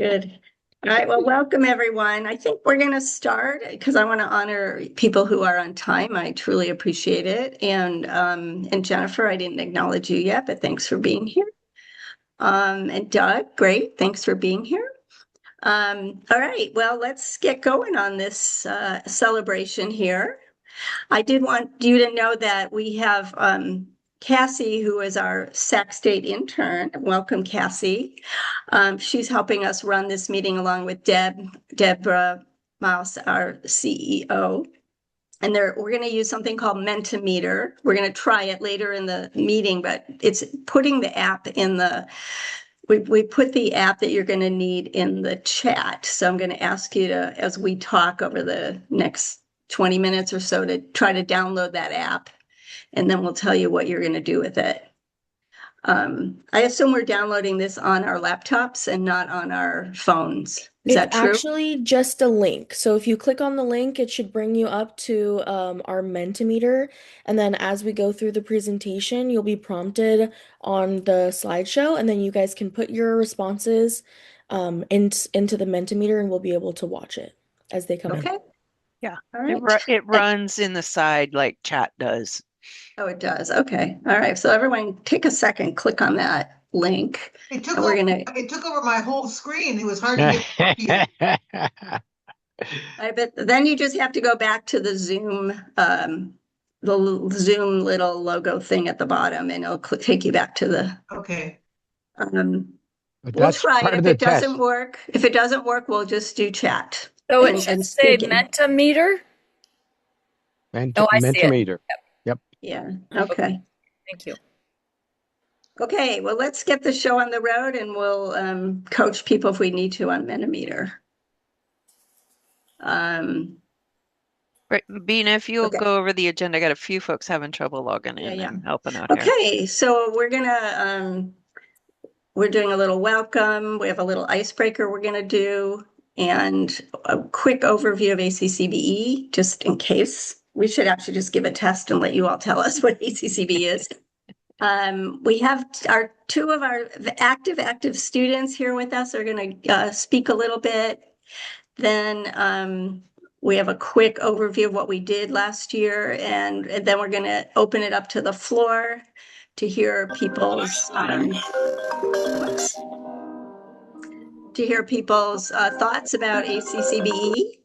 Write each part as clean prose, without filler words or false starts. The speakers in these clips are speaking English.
Good. All right, well, welcome everyone. I think we're going to start because I want to honor people who are on time. I truly appreciate it. And Jennifer, I didn't acknowledge you yet, but thanks for being here. And Doug, great, thanks for being here. All right, well, let's get going on this celebration here. I did want you to know that we have Cassie, who is our Sac State intern. Welcome, Cassie. She's helping us run this meeting along with Deborah Mouse, our CEO. And we're going to use something called Mentimeter. We're going to try it later in the meeting, but it's putting the app in the we put the app that you're going to need in the chat. So I'm going to ask you to, as we talk over the next 20 minutes or so, to try to download that app, and then we'll tell you what you're going to do with it. I assume we're downloading this on our laptops and not on our phones. Is that true? It's actually just a link. So if you click on the link, it should bring you up to our Mentimeter. And then as we go through the presentation, you'll be prompted on the slideshow, and then you guys can put your responses into the Mentimeter, and we'll be able to watch it as they come in. Okay. Yeah. All right. It runs in the side like chat does. Oh, it does. Okay. All right. So everyone take a second, click on that link. It took And we're over, gonna, it took over my whole screen. It was hard to get I bet then you just have to go back to the Zoom, Zoom little logo thing at the bottom, and it'll take you back to the, Okay. But we'll that's try it. part of If the it test. doesn't work, we'll just do chat. So and- it should and say speaking. Mentimeter. Oh, I see it. Mentimeter. Yeah. Okay. Thank you. Okay. Well, let's get the show on the road, and we'll coach people if we need to on Mentimeter. Right, Bina, if you'll Okay. go over the agenda, I got a few folks having trouble logging in Yeah. and helping out here. Okay, so we're doing a little welcome. We have a little icebreaker we're gonna do, and a quick overview of ACCBE, just in case. We should actually just give a test and let you all tell us what ACCBE is. We have two of our active students here with us are gonna speak a little bit. Then we have a quick overview of what we did last year, and then we're going to open it up to the floor to hear people's thoughts about ACCBE.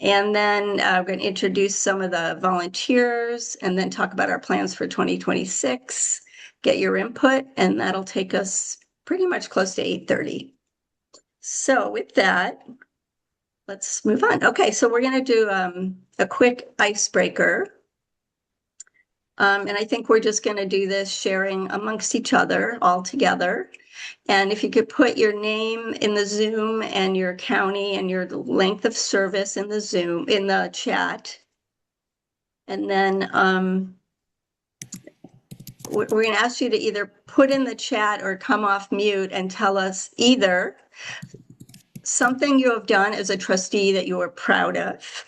And then we're going to introduce some of the volunteers, and then talk about our plans for 2026, get your input, and that'll take us pretty much close to 8:30. So with that, let's move on. Okay, so we're going to do a quick icebreaker. And I think we're just going to do this sharing amongst each other all together. And if you could put your name in the Zoom and your county and your length of service in the Zoom, in the chat. And then we're going to ask you to either put in the chat or come off mute and tell us either something you have done as a trustee that you are proud of.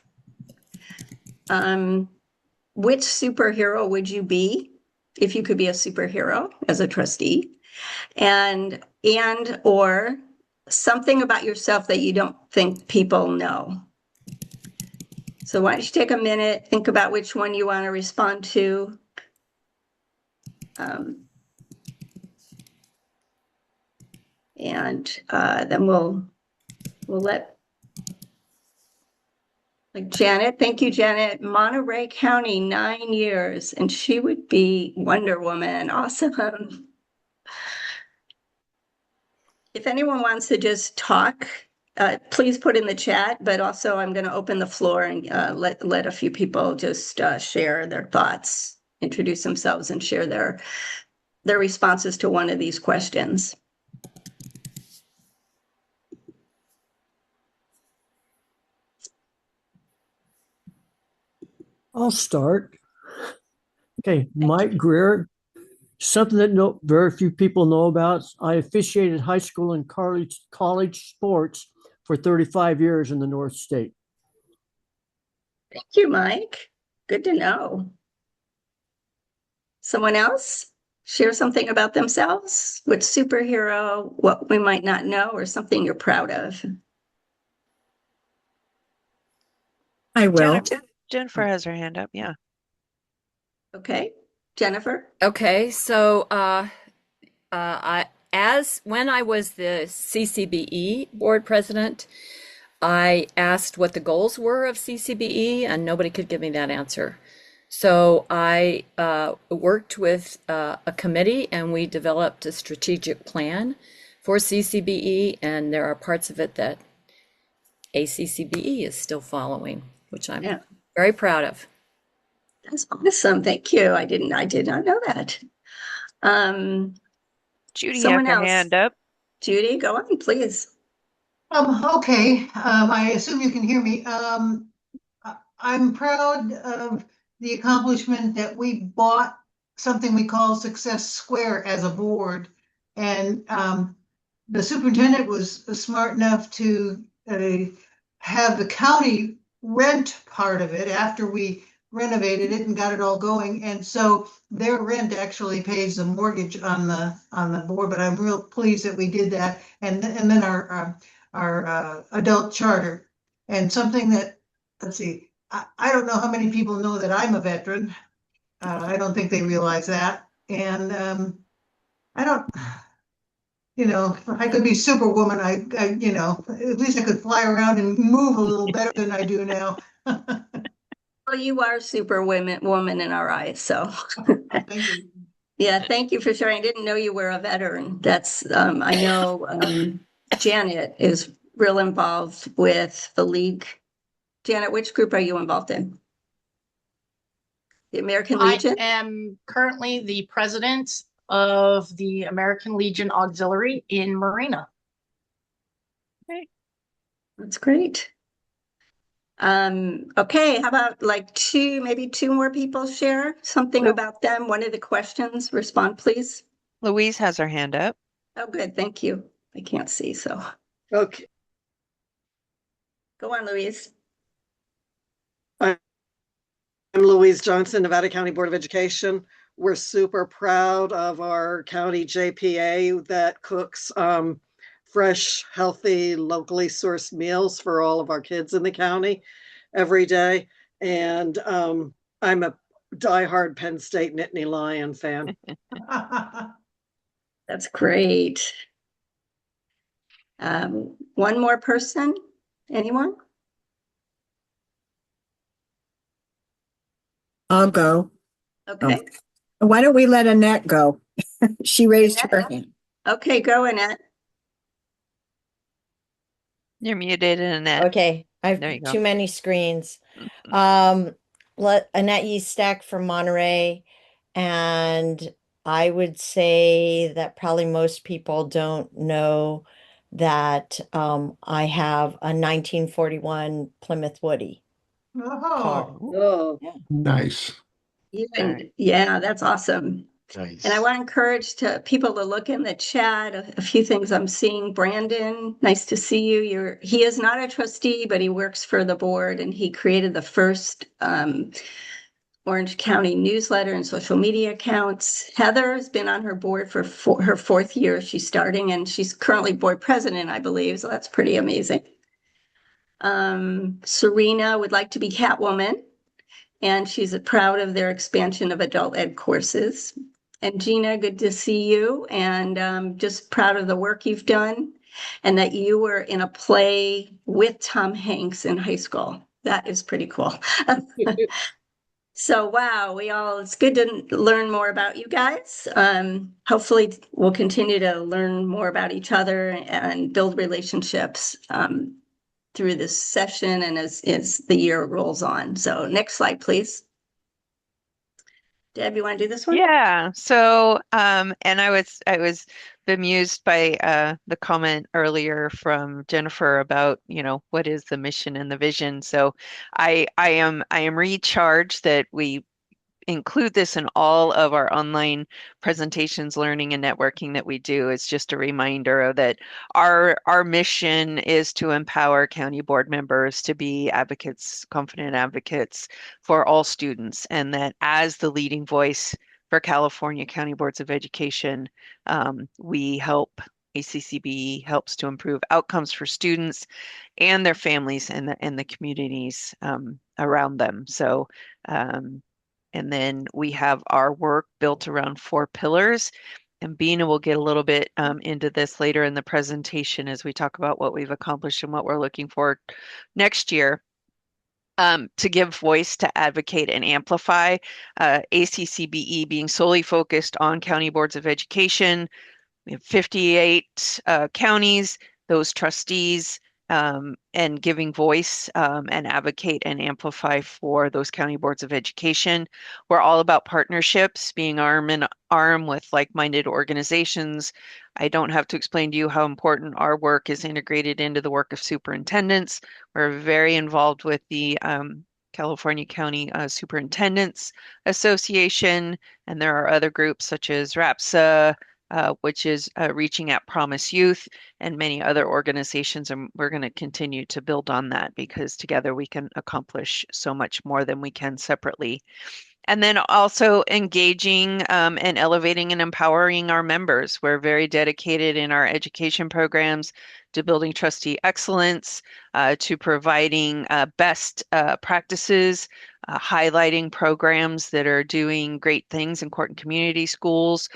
Which superhero would you be if you could be a superhero as a trustee? And or something about yourself that you don't think people know. So why don't you take a minute, think about which one you want to respond to. And then we'll let, like Janet, thank you, Janet. Monterey County, 9 years, and she would be Wonder Woman. Awesome. If anyone wants to just talk, please put in the chat, but also I'm going to open the floor and let a few people just share their thoughts, introduce themselves, and share their responses to one of these questions. I'll start. Okay, Mike Greer. Something that very few people know about. I officiated high school and college sports for 35 years in the North State. Thank you, Mike. Good to know. Someone else? share something about themselves? What superhero, what we might not know, or something you're proud of? I will. Jennifer has her hand up. Yeah. Okay, Jennifer? Okay, so when I was the CCBE board president, I asked what the goals were of CCBE, and nobody could give me that answer. So I worked with a committee, and we developed a strategic plan for CCBE, and there are parts of it that ACCBE is still following, which I'm Yeah, very proud of. that's awesome. Thank you. I did not know that. Judy has Someone her else. hand up. Judy, go on, please. Okay, I assume you can hear me. I'm proud of the accomplishment that we bought something we call Success Square as a board. And the superintendent was smart enough to have the county rent part of it after we renovated it and got it all going. And so their rent actually pays the mortgage on the board, but I'm real pleased that we did that. And then our adult charter, and something that, let's see, I don't know how many people know that I'm a veteran. I don't think they realize that. And I don't, I could be superwoman. At least I could fly around and move a little better than I do now. Well, you are super woman in our eyes, so. Thank you. Yeah, thank you for sharing. I didn't know you were a veteran. I know Janet is real involved with the league. Janet, which group are you involved in? The American Legion? I am currently the president of the American Legion Auxiliary in Marina. That's great. Okay, how about maybe two more people share something about them? One of the questions, respond, please. Louise has her hand up. Oh, good, thank you. I can't see, so. Okay. Go on, Louise. I'm Louise Johnson, Nevada County Board of Education. We're super proud of our county JPA that cooks fresh, healthy, locally sourced meals for all of our kids in the county every day. And I'm a diehard Penn State Nittany Lion fan. That's great. One more person? Anyone? I'll go. Okay. Why don't we let Annette go? She raised her Annette? hand. Okay, go, Annette. You're muted, Annette. Okay, I've There you go. too many screens. Mhm. Annette Yeastack from Monterey, and I would say that probably most people don't know that I have a 1941 Plymouth Woody car. Oh, Oh, Yeah. Nice. Yeah, that's awesome. Nice. And I want to encourage people to look in the chat. A few things I'm seeing. Brandon, nice to see you. He is not a trustee, but he works for the board, and he created the first Orange County newsletter and social media accounts. Heather has been on her board for her fourth year. She's starting, and she's currently board president, I believe. So that's pretty amazing. Serena would like to be Catwoman, and she's proud of their expansion of adult ed courses. And Gina, good to see you, and just proud of the work you've done, and that you were in a play with Tom Hanks in high school. That is pretty cool. So, wow, it's good to learn more about you guys. Hopefully we'll continue to learn more about each other and build relationships through this session and as the year rolls on. So next slide, please. Deb, you want to do this one? Yeah. So, and I was bemused by the comment earlier from Jennifer about, what is the mission and the vision. So I am recharged that we include this in all of our online presentations, learning and networking that we do. It's just a reminder that our mission is to empower county board members to be advocates, confident advocates for all students, and that as the leading voice for for California County Boards of Education. We help, ACCBE helps to improve outcomes for students and their families and the communities around them. So, and then we have our work built around 4 pillars. And Bina will get a little bit into this later in the presentation as we talk about what we've accomplished and what we're looking for next year. To give voice, to advocate, and amplify. ACCBE being solely focused on county boards of education. We have 58 counties, those trustees, and giving voice and advocate and amplify for those county boards of education. We're all about partnerships, being arm in arm with like-minded organizations. I don't have to explain to you how important our work is integrated into the work of superintendents. We're very involved with the California County Superintendents Association, and there are other groups such as RAPSA, which is reaching at Promise Youth, and many other organizations. And we're going to continue to build on that because together we can accomplish so much more than we can separately. And then also engaging and elevating and empowering our members. We're very dedicated in our education programs to building trustee excellence, to providing best practices, highlighting programs that are doing great things in court and community schools,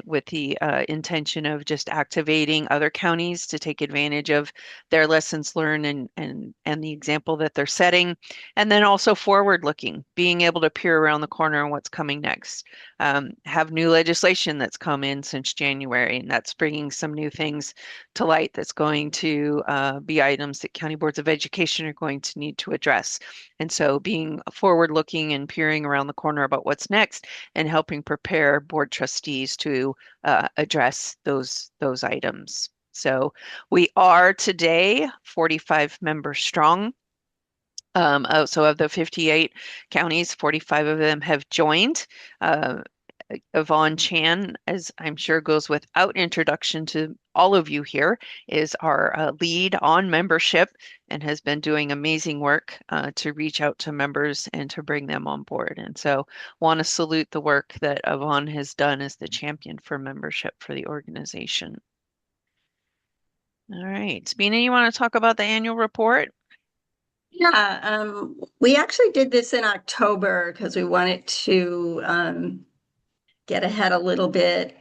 with the intention of just activating other counties to take advantage of their lessons learned and the example that they're setting. And then also forward looking, being able to peer around the corner on what's coming next. Have new legislation that's come in since January, and that's bringing some new things to light that's going to be items that county boards of education are going to need to address. And so being forward looking and peering around the corner about what's next and helping prepare board trustees to address those items. So we are today 45 members strong. So of the 58 counties, 45 of them have joined. Yvonne Chan, as I'm sure goes without introduction to all of you here, is our lead on membership and has been doing amazing work to reach out to members and to bring them on board. And so want to salute the work that Yvonne has done as the champion for membership for the organization. All right, Bina, you want to talk about the annual report? Yeah, we actually did this in October because we wanted to get ahead a little bit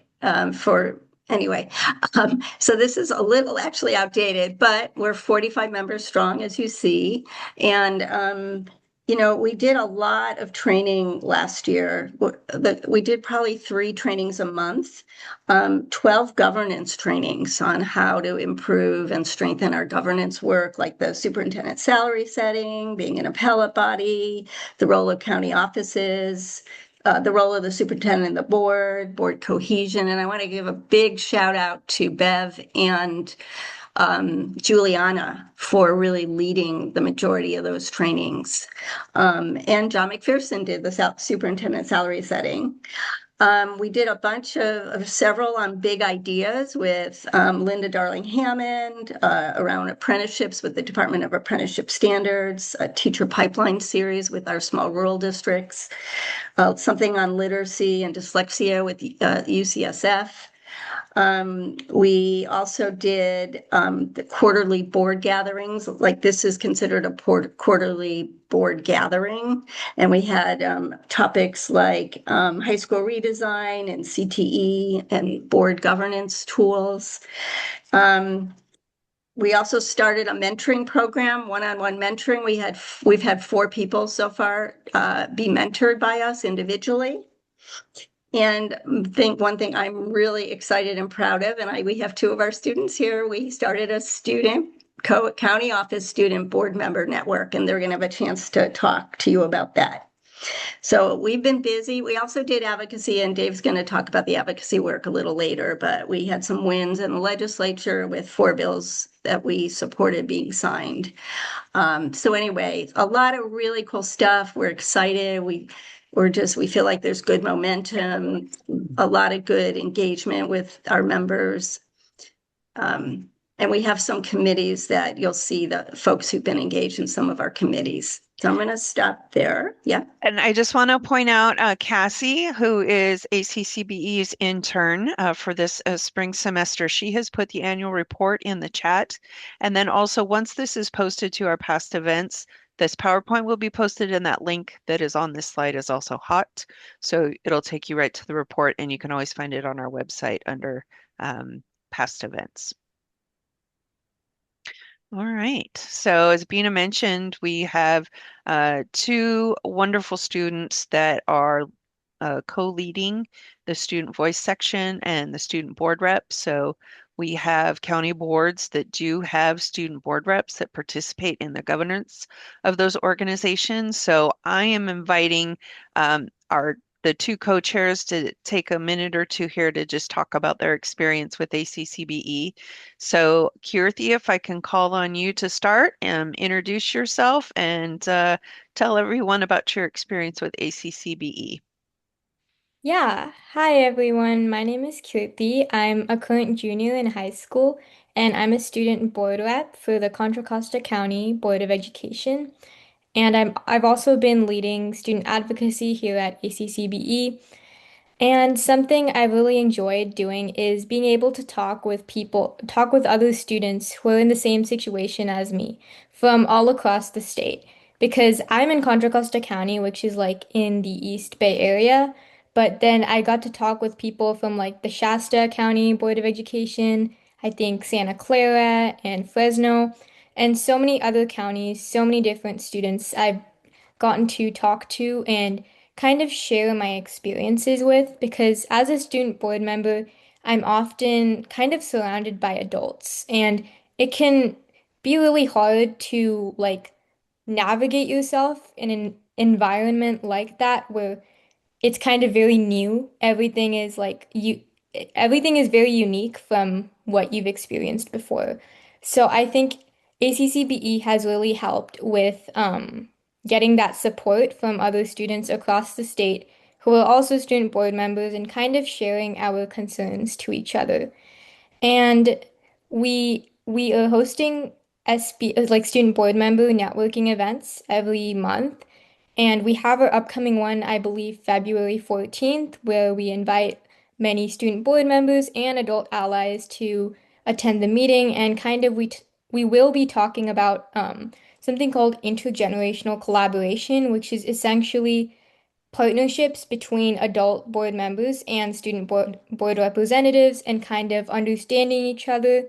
anyway. So this is a little actually outdated, but we're 45 members strong, as you see. And we did a lot of training last year. We did probably 3 trainings a month, 12 governance trainings on how to improve and strengthen our governance work, like the superintendent salary setting, being an appellate body, the role of county offices, the role of the superintendent and the board cohesion. And I want to give a big shout out to Bev and Juliana for really leading the majority of those trainings. And John McPherson did the superintendent salary setting. We did a bunch of several on big ideas with Linda Darling Hammond around apprenticeships with the Department of Apprenticeship Standards, a teacher pipeline series with our small rural districts, something on literacy and dyslexia with UCSF. We also did the quarterly board gatherings. Like this is considered a quarterly board gathering. And we had topics like high school redesign and CTE and board governance tools. We also started a mentoring program, one-on-one mentoring. We've had 4 people so far be mentored by us individually. And one thing I'm really excited and proud of, and we have 2 of our students here. We started a county office student board member network, and they're going to have a chance to talk to you about that. So we've been busy. We also did advocacy, and Dave's going to talk about the advocacy work a little later, but we had some wins in the legislature with 4 bills that we supported being signed. So anyway, a lot of really cool stuff. We're excited. We feel like there's good momentum, a lot of good engagement with our members. And And we have some committees that you'll see the folks who've been engaged in some of our committees. So I'm going to stop there. Yeah. And I just want to point out Cassie, who is ACCBE's intern for this spring semester. She has put the annual report in the chat. And then also, once this is posted to our past events, this PowerPoint will be posted, and that link that is on this slide is also hot. So it'll take you right to the report, and you can always find it on our website under past events. All right. So as Bina mentioned, we have two wonderful students that are co-leading the student voice section and the student board rep. So we have county boards that do have student board reps that participate in the governance of those organizations. So I am inviting our the two co-chairs to take a minute or two here to just talk about their experience with ACCBE. So, Kirti, if I can call on you to start and introduce yourself and tell everyone about your experience with ACCBE. Yeah, hi everyone. My name is Kirti. I'm a current junior in high school, and I'm a student board rep for the Contra Costa County Board of Education. And I've also been leading student advocacy here at ACCBE. And something I really enjoyed doing is being able to talk with other students who are in the same situation as me from all across the state. Because I'm in Contra Costa County, which is like in the East Bay area, but then I got to talk with people from like the Shasta County Board of Education, I think Santa Clara and Fresno, and so many other counties, so many different students I've gotten to talk to and kind of share my experiences with because as a student board member, I'm often kind of surrounded by adults and it can be really hard to like navigate yourself in an environment like that where it's kind of very new. Everything is very unique from what you've experienced before. So I think ACCBE has really helped with getting that support from other students across the state who are also student board members and kind of sharing our concerns to each other. And we are hosting SB like student board member networking events every month. And we have our upcoming one, I believe, February 14th, where we invite many student board members and adult allies to attend the meeting. And kind of we will be talking about something called intergenerational collaboration, which is essentially partnerships between adult board members and student board representatives and kind of understanding each other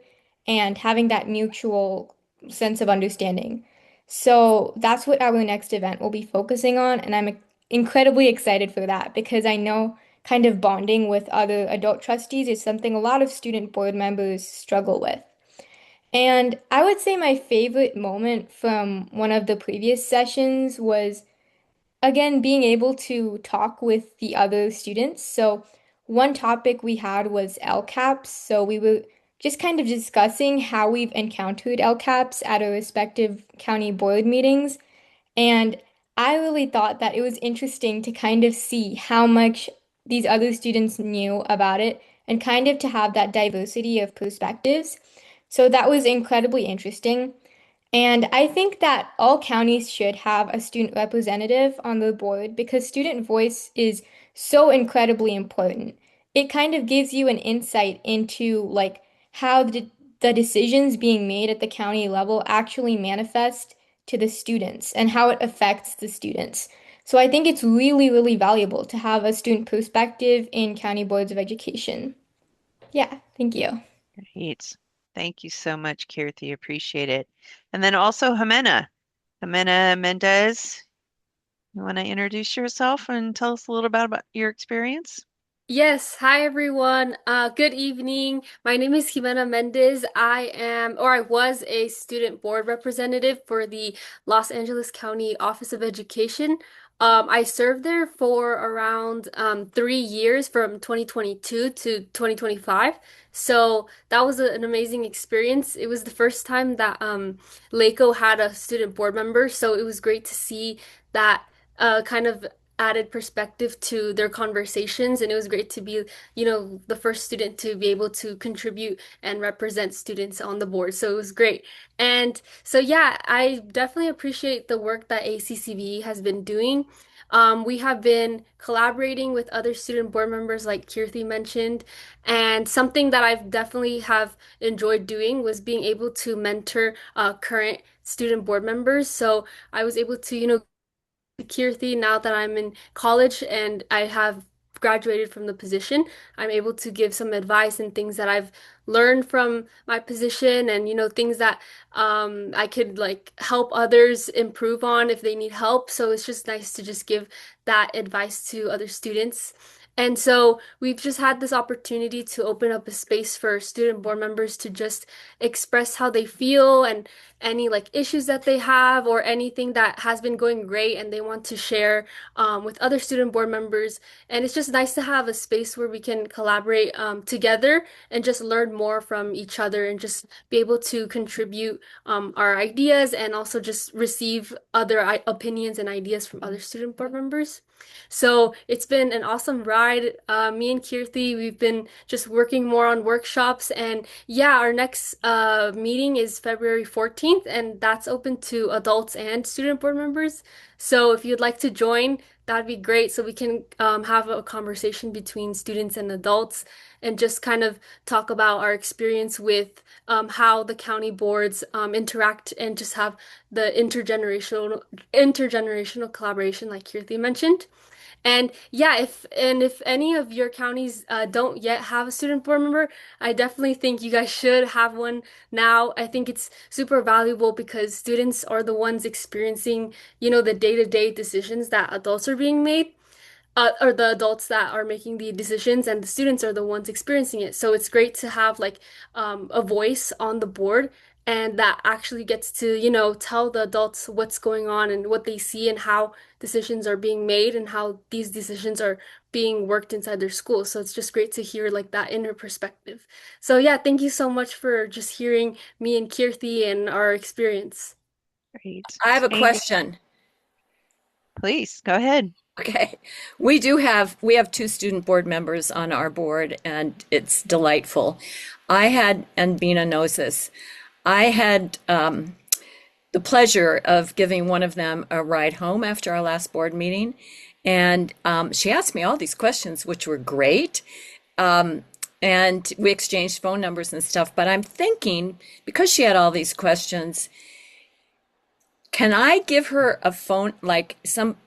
and having that mutual sense of understanding. So that's what our next event will be focusing on, and I'm incredibly excited for that because I know kind of bonding with other adult trustees is something a lot of student board members struggle with. And I would say my favorite moment from one of the previous sessions was again, being able to talk with the other students. So, one topic we had was LCAPs. So, we were just kind of discussing how we've encountered LCAPs at our respective county board meetings. And I really thought that it was interesting to kind of see how much these other students knew about it and kind of to have that diversity of perspectives. So, that was incredibly interesting. And I think that all counties should have a student representative on the board because student voice is so incredibly important. It kind of gives you an insight into like how the decisions being made at the county level actually manifest to the students and how it affects the students. So I think it's really, really valuable to have a student perspective in county boards of education. Yeah, thank you. Great. Thank you so much, Kirti. Appreciate it. And then also Jimena Mendez, you want to introduce yourself and tell us a little about your experience? Yes, hi everyone. Good evening. My name is Jimena Mendez. I was a student board representative for the Los Angeles County Office of Education. I served there for around 3 years from 2022 to 2025. So that was an amazing experience. It was the first time that LACO had a student board member, so it was great to see that kind of added perspective to their conversations, and it was great to be, you know, the first student to be able to contribute and represent students on the board. So it was great. And so yeah, I definitely appreciate the work that ACCBE has been doing. We have been collaborating with other student board members, like Kirti mentioned, and something that I've definitely have enjoyed doing was being able to mentor current student board members. So I was able to, you know, Kirti, now that I'm in college and I have graduated from the position, I'm able to give some advice and things that I've learned from my position, and you know, things that I could like help others improve on if they need help. So it's just nice to just give that advice to other students. And so we've just had this opportunity to open up a space for student board members to just express how they feel and any like issues that they have or anything that has been going great and they want to share with other student board members. And it's just nice to have a space where we can collaborate together and just learn more from each other and just be able to contribute our ideas and also just receive other opinions and ideas from other student board members. So it's been an awesome ride. Me and Kirti, we've been just working more on workshops. And yeah, our next meeting is February 14th, and that's open to adults and student board members. So if you'd like to join, that'd be great. So we can have a conversation between students and adults and just kind of talk about our experience with how the county boards interact and just have the intergenerational collaboration like Kirti mentioned. And yeah, if any of your counties don't yet have a student board member, I definitely think you guys should have one now. I think it's super valuable because students are the ones experiencing, you know, the day-to-day decisions that adults are being made, or the adults that are making the decisions, and the students are the ones experiencing it. So it's great to have like a voice on the board, and that actually gets to, you know, tell the adults what's going on and what they see and how decisions are being made and how these decisions are being worked inside their school. So it's just great to hear like that inner perspective. So yeah, thank you so much for just hearing me and Kirti and our experience. Great. I have a Anything? question. Please go ahead. Okay. We have two student board members on our board, and it's delightful. And Bina knows this, I had the pleasure of giving one of them a ride home after our last board meeting. And she asked me all these questions, which were great. And we exchanged phone numbers and stuff. But I'm thinking, because she had all these questions, can I give her a phone, like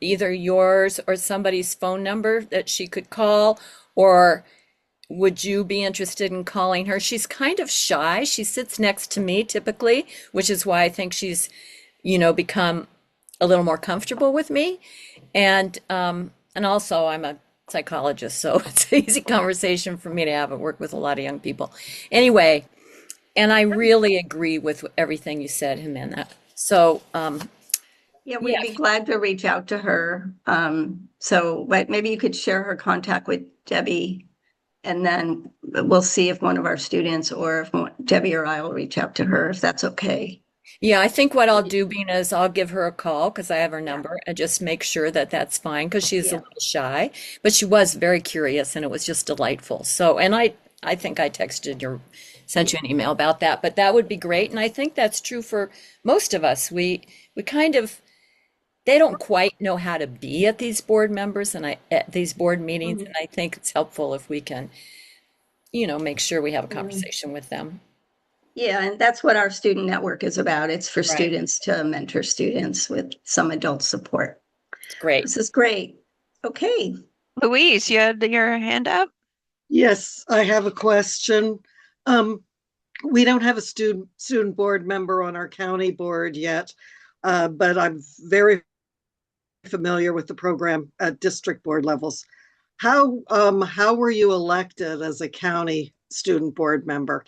either yours or somebody's phone number that she could call? Or would you be interested in calling her? She's kind of shy. She sits next to me typically, which is why I think she's, become a little more comfortable with me. And also I'm a psychologist, so it's an easy conversation for me to have. I work with a lot of young people. Anyway, and I really agree with everything you said, Jimena. So, yeah, we'd be glad to reach out to her. But maybe you could share her contact with Debbie, and then we'll see if one of our students or if Debbie or I will reach out to her, if that's okay. Yeah, I think what I'll do, Bina, is I'll give her a call because I have her number and just make sure that that's fine because she's a little shy, but she was very curious and it was just delightful. So, and I think I sent you an email about that, but that would be great. And I think that's true for most of us. We kind of, they don't quite know how to be at these board members and at these board meetings. And I think it's helpful if we can, make sure we have a conversation with them. Yeah, and that's what our student network is about. It's for students to mentor students with some adult support. It's great. This is great. Okay. Louise, you had your hand up? Yes, I have a question. We don't have a student board member on our county board yet, but I'm very familiar with the program at district board levels. How were you elected as a county student board member?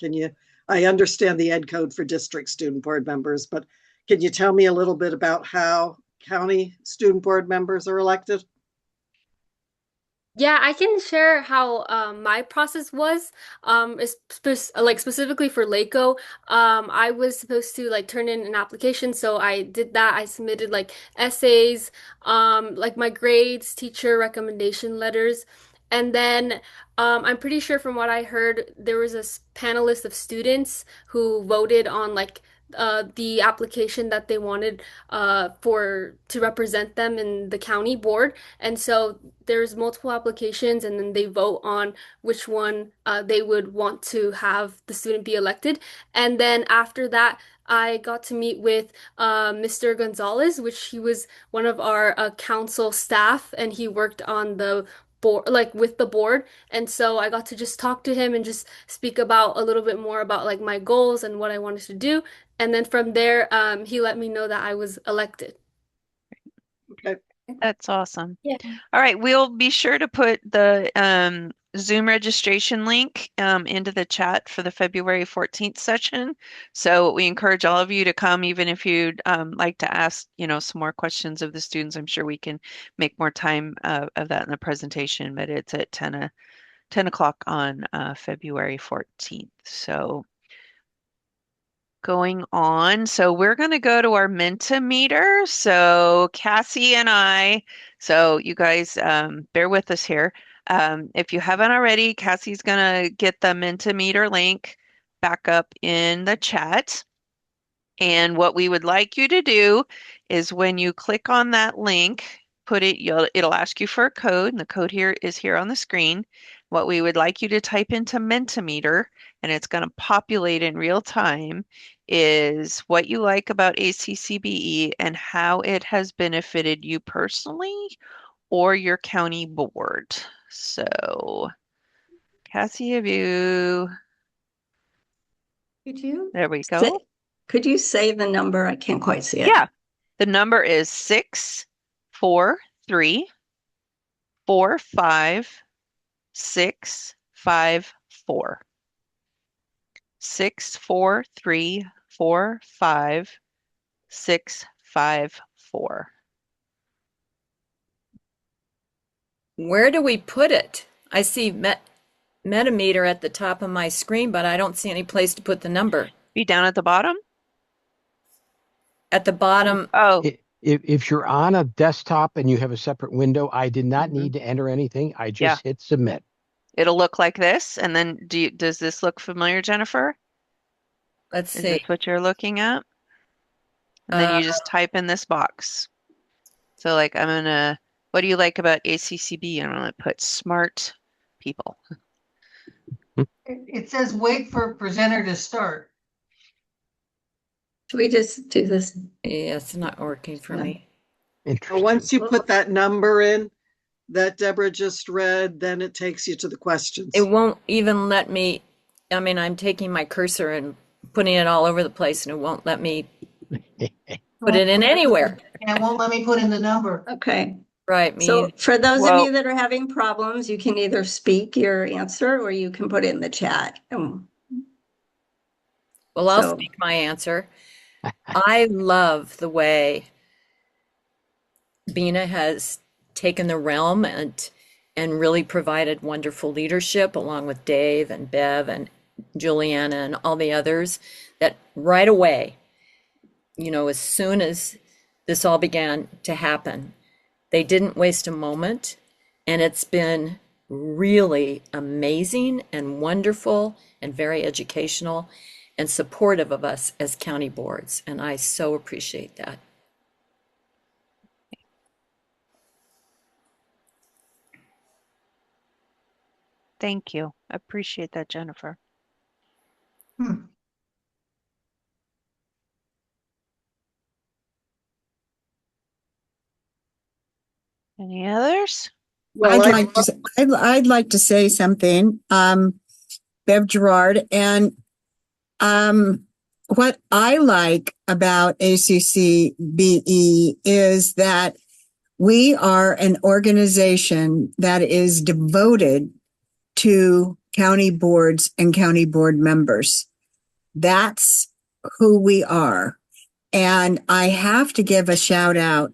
I understand the ed code for district student board members, but can you tell me a little bit about how county student board members are elected? Yeah, I can share how my process was. Specifically for LACO, I was supposed to like turn in an application, so I did that. I submitted like essays, like my grades, teacher recommendation letters, and then I'm pretty sure from what I heard, there was a panelist of students who voted on like the application that they wanted for to represent them in the county board. And so there's multiple applications, and then they vote on which one they would want to have the student be elected. And then after that, I got to meet with Mr. Gonzalez, which he was one of our council staff, and he worked on the board, like with the board. And so I got to just talk to him and just speak about a little bit more about like my goals and what I wanted to do. And then from there, he let me know that I was elected. Okay. That's awesome. Yeah. All right, we'll be sure to put the Zoom registration link into the chat for the February 14th session. So we encourage all of you to come, even if you'd like to ask, some more questions of the students. I'm sure we can make more time of that in the presentation, but it's at 10 o'clock on February 14th. So going on. So we're going to go to our Mentimeter. So Cassie and I, so you guys bear with us here. If you haven't already, Cassie's going to get the Mentimeter link back up in the chat. And what we would like you to do is when you click on that link, it'll ask you for a code, and the code here is here on the screen. What we would like you to type into Mentimeter, and it's going to populate in real time, is what you like about ACCBE and how it has benefited you personally or your county board. So, Cassie, have you? There we go. Could you say the number? I can't quite see it. Yeah. The number is 643-45654. 643-45654. Where do we put it? I see Mentimeter at the top of my screen, but I don't see any place to put the number. Be down at the bottom? At the bottom. Oh. If you're on a desktop and you have a separate window, I did not need to enter anything. I just hit submit. It'll look like this. And then does this look familiar, Jennifer? Let's see. Is this what you're looking at? And then you just type in this box. So like what do you like about ACCB? I'm gonna put smart people. It says wait for presenter to start. Should we just do this? Yeah, it's not working for me. Once you put that number in that Deborah just read, then it takes you to the questions. It won't even let me, I'm taking my cursor and putting it all over the place, and it won't let me put it in anywhere. And it won't let me put in the number. Okay. Right. So for those of you that are having problems, you can either speak your answer or you can put it in the chat. Well, I'll speak my answer. I love the way Bina has taken the realm and really provided wonderful leadership along with Dave and Bev and Juliana and all the others, that right away, as soon as this all began to happen, they didn't waste a moment, and it's been really amazing and wonderful and very educational and supportive of us as county boards, and I so appreciate that. Thank you. I appreciate that, Jennifer. Any others? Well, I'd like to say something, Bev Gerard, and what I like about ACCBE is that we are an organization that is devoted to county boards and county board members. That's who we are. And I have to give a shout out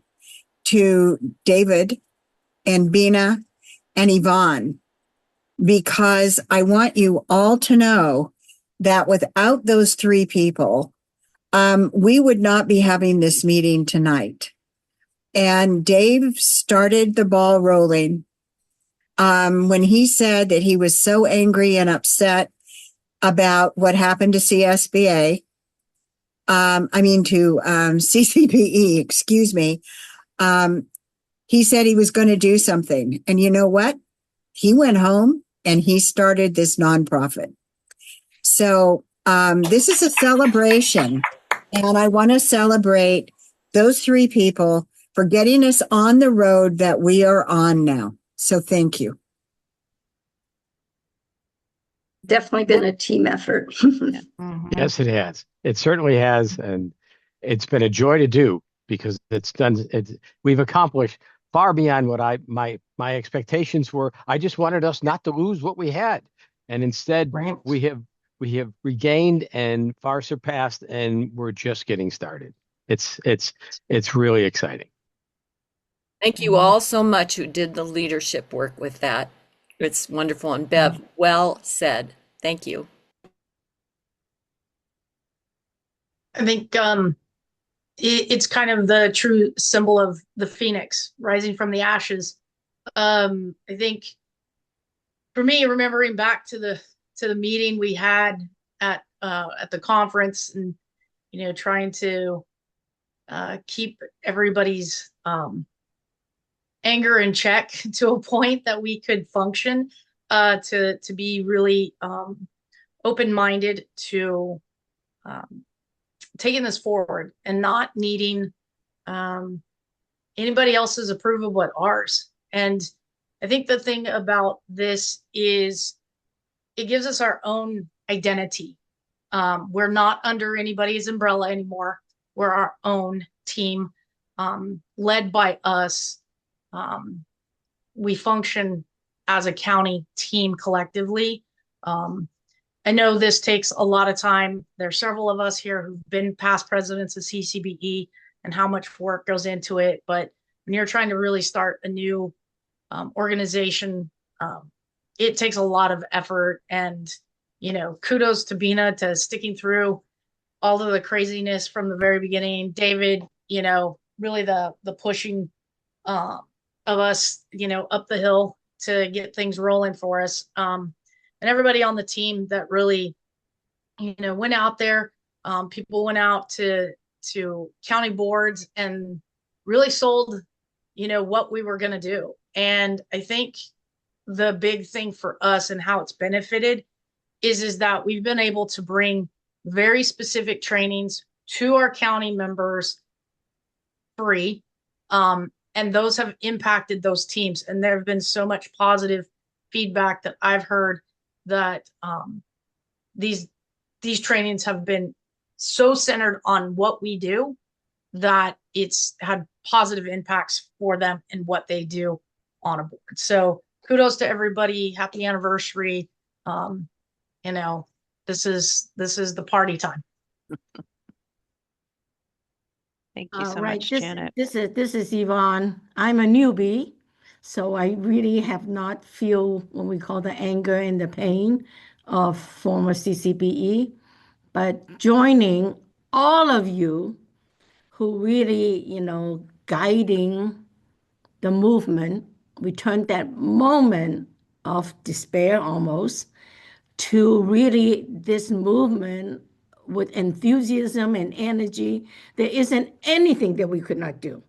to David and Bina and Yvonne, because I want you all to know that without those three people, we would not be having this meeting tonight. And Dave started the ball rolling when he said that he was so angry and upset about what happened to CSBA. To CCBE, excuse me. He said he was going to do something. And you know what? He went home and he started this nonprofit. So this is a celebration. And I want to celebrate those three people for getting us on the road that we are on now. So thank you. Definitely been a team effort. Yes, it has. It certainly has. And it's been a joy to do because we've accomplished far beyond what my expectations were. I just wanted us not to lose what we had. And instead we have regained and far surpassed, and we're just getting started. It's really exciting. Thank you all so much who did the leadership work with that. It's wonderful. And Bev, well said. Thank you. I think it's kind of the true symbol of the phoenix rising from the ashes. I think for me, remembering back to the meeting we had at the conference, and trying to keep everybody's anger in check to a point that we could function, to be really open-minded to taking this forward and not needing anybody else's approval but ours. And I think the thing about this is it gives us our own identity. We're not under anybody's umbrella anymore. We're our own team, led by us. We function as a county team collectively. I know this takes a lot of time. There's several of us here who've been past presidents of CCBE and how much work goes into it. But when you're trying to really start a new organization, it takes a lot of effort. And, kudos to Bina to sticking through all of the craziness from the very beginning. David, really the pushing of us, up the hill to get things rolling for us. And everybody on the team that really, went out there. People went out to county boards and really sold, what we were going to do. And I think the big thing for us and how it's benefited is that we've been able to bring very specific trainings to our county members free. And those have impacted those teams. And there have been so much positive feedback that I've heard that these trainings have been so centered on what we do that it's had positive impacts for them and what they do on a board. So kudos to everybody. Happy anniversary. This is the party time. Thank you so Right. much, Janet. This is Yvonne. I'm a newbie, so I really have not feel what we call the anger and the pain of former CCBE, but joining all of you who really, guiding the movement, we turned that moment of despair almost to really this movement with enthusiasm and energy. There isn't anything that we could not do.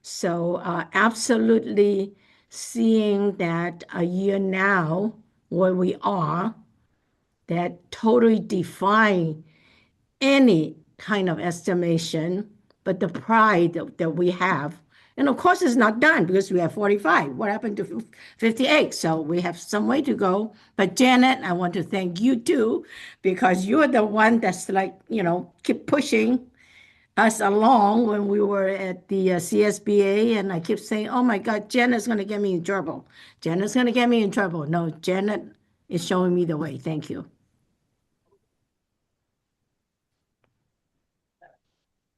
So absolutely seeing that a year now where we are, that totally defy any kind of estimation, but the pride that we have. And of course, it's not done because we have 45. What happened to 58? So we have some way to go. But Janet, I want to thank you too, because you're the one that's keep pushing us along when we were at the CSBA. And I keep saying, oh my God, Janet's going to get me in trouble. Janet's going to get me in trouble. No, Janet is showing me the way. Thank you.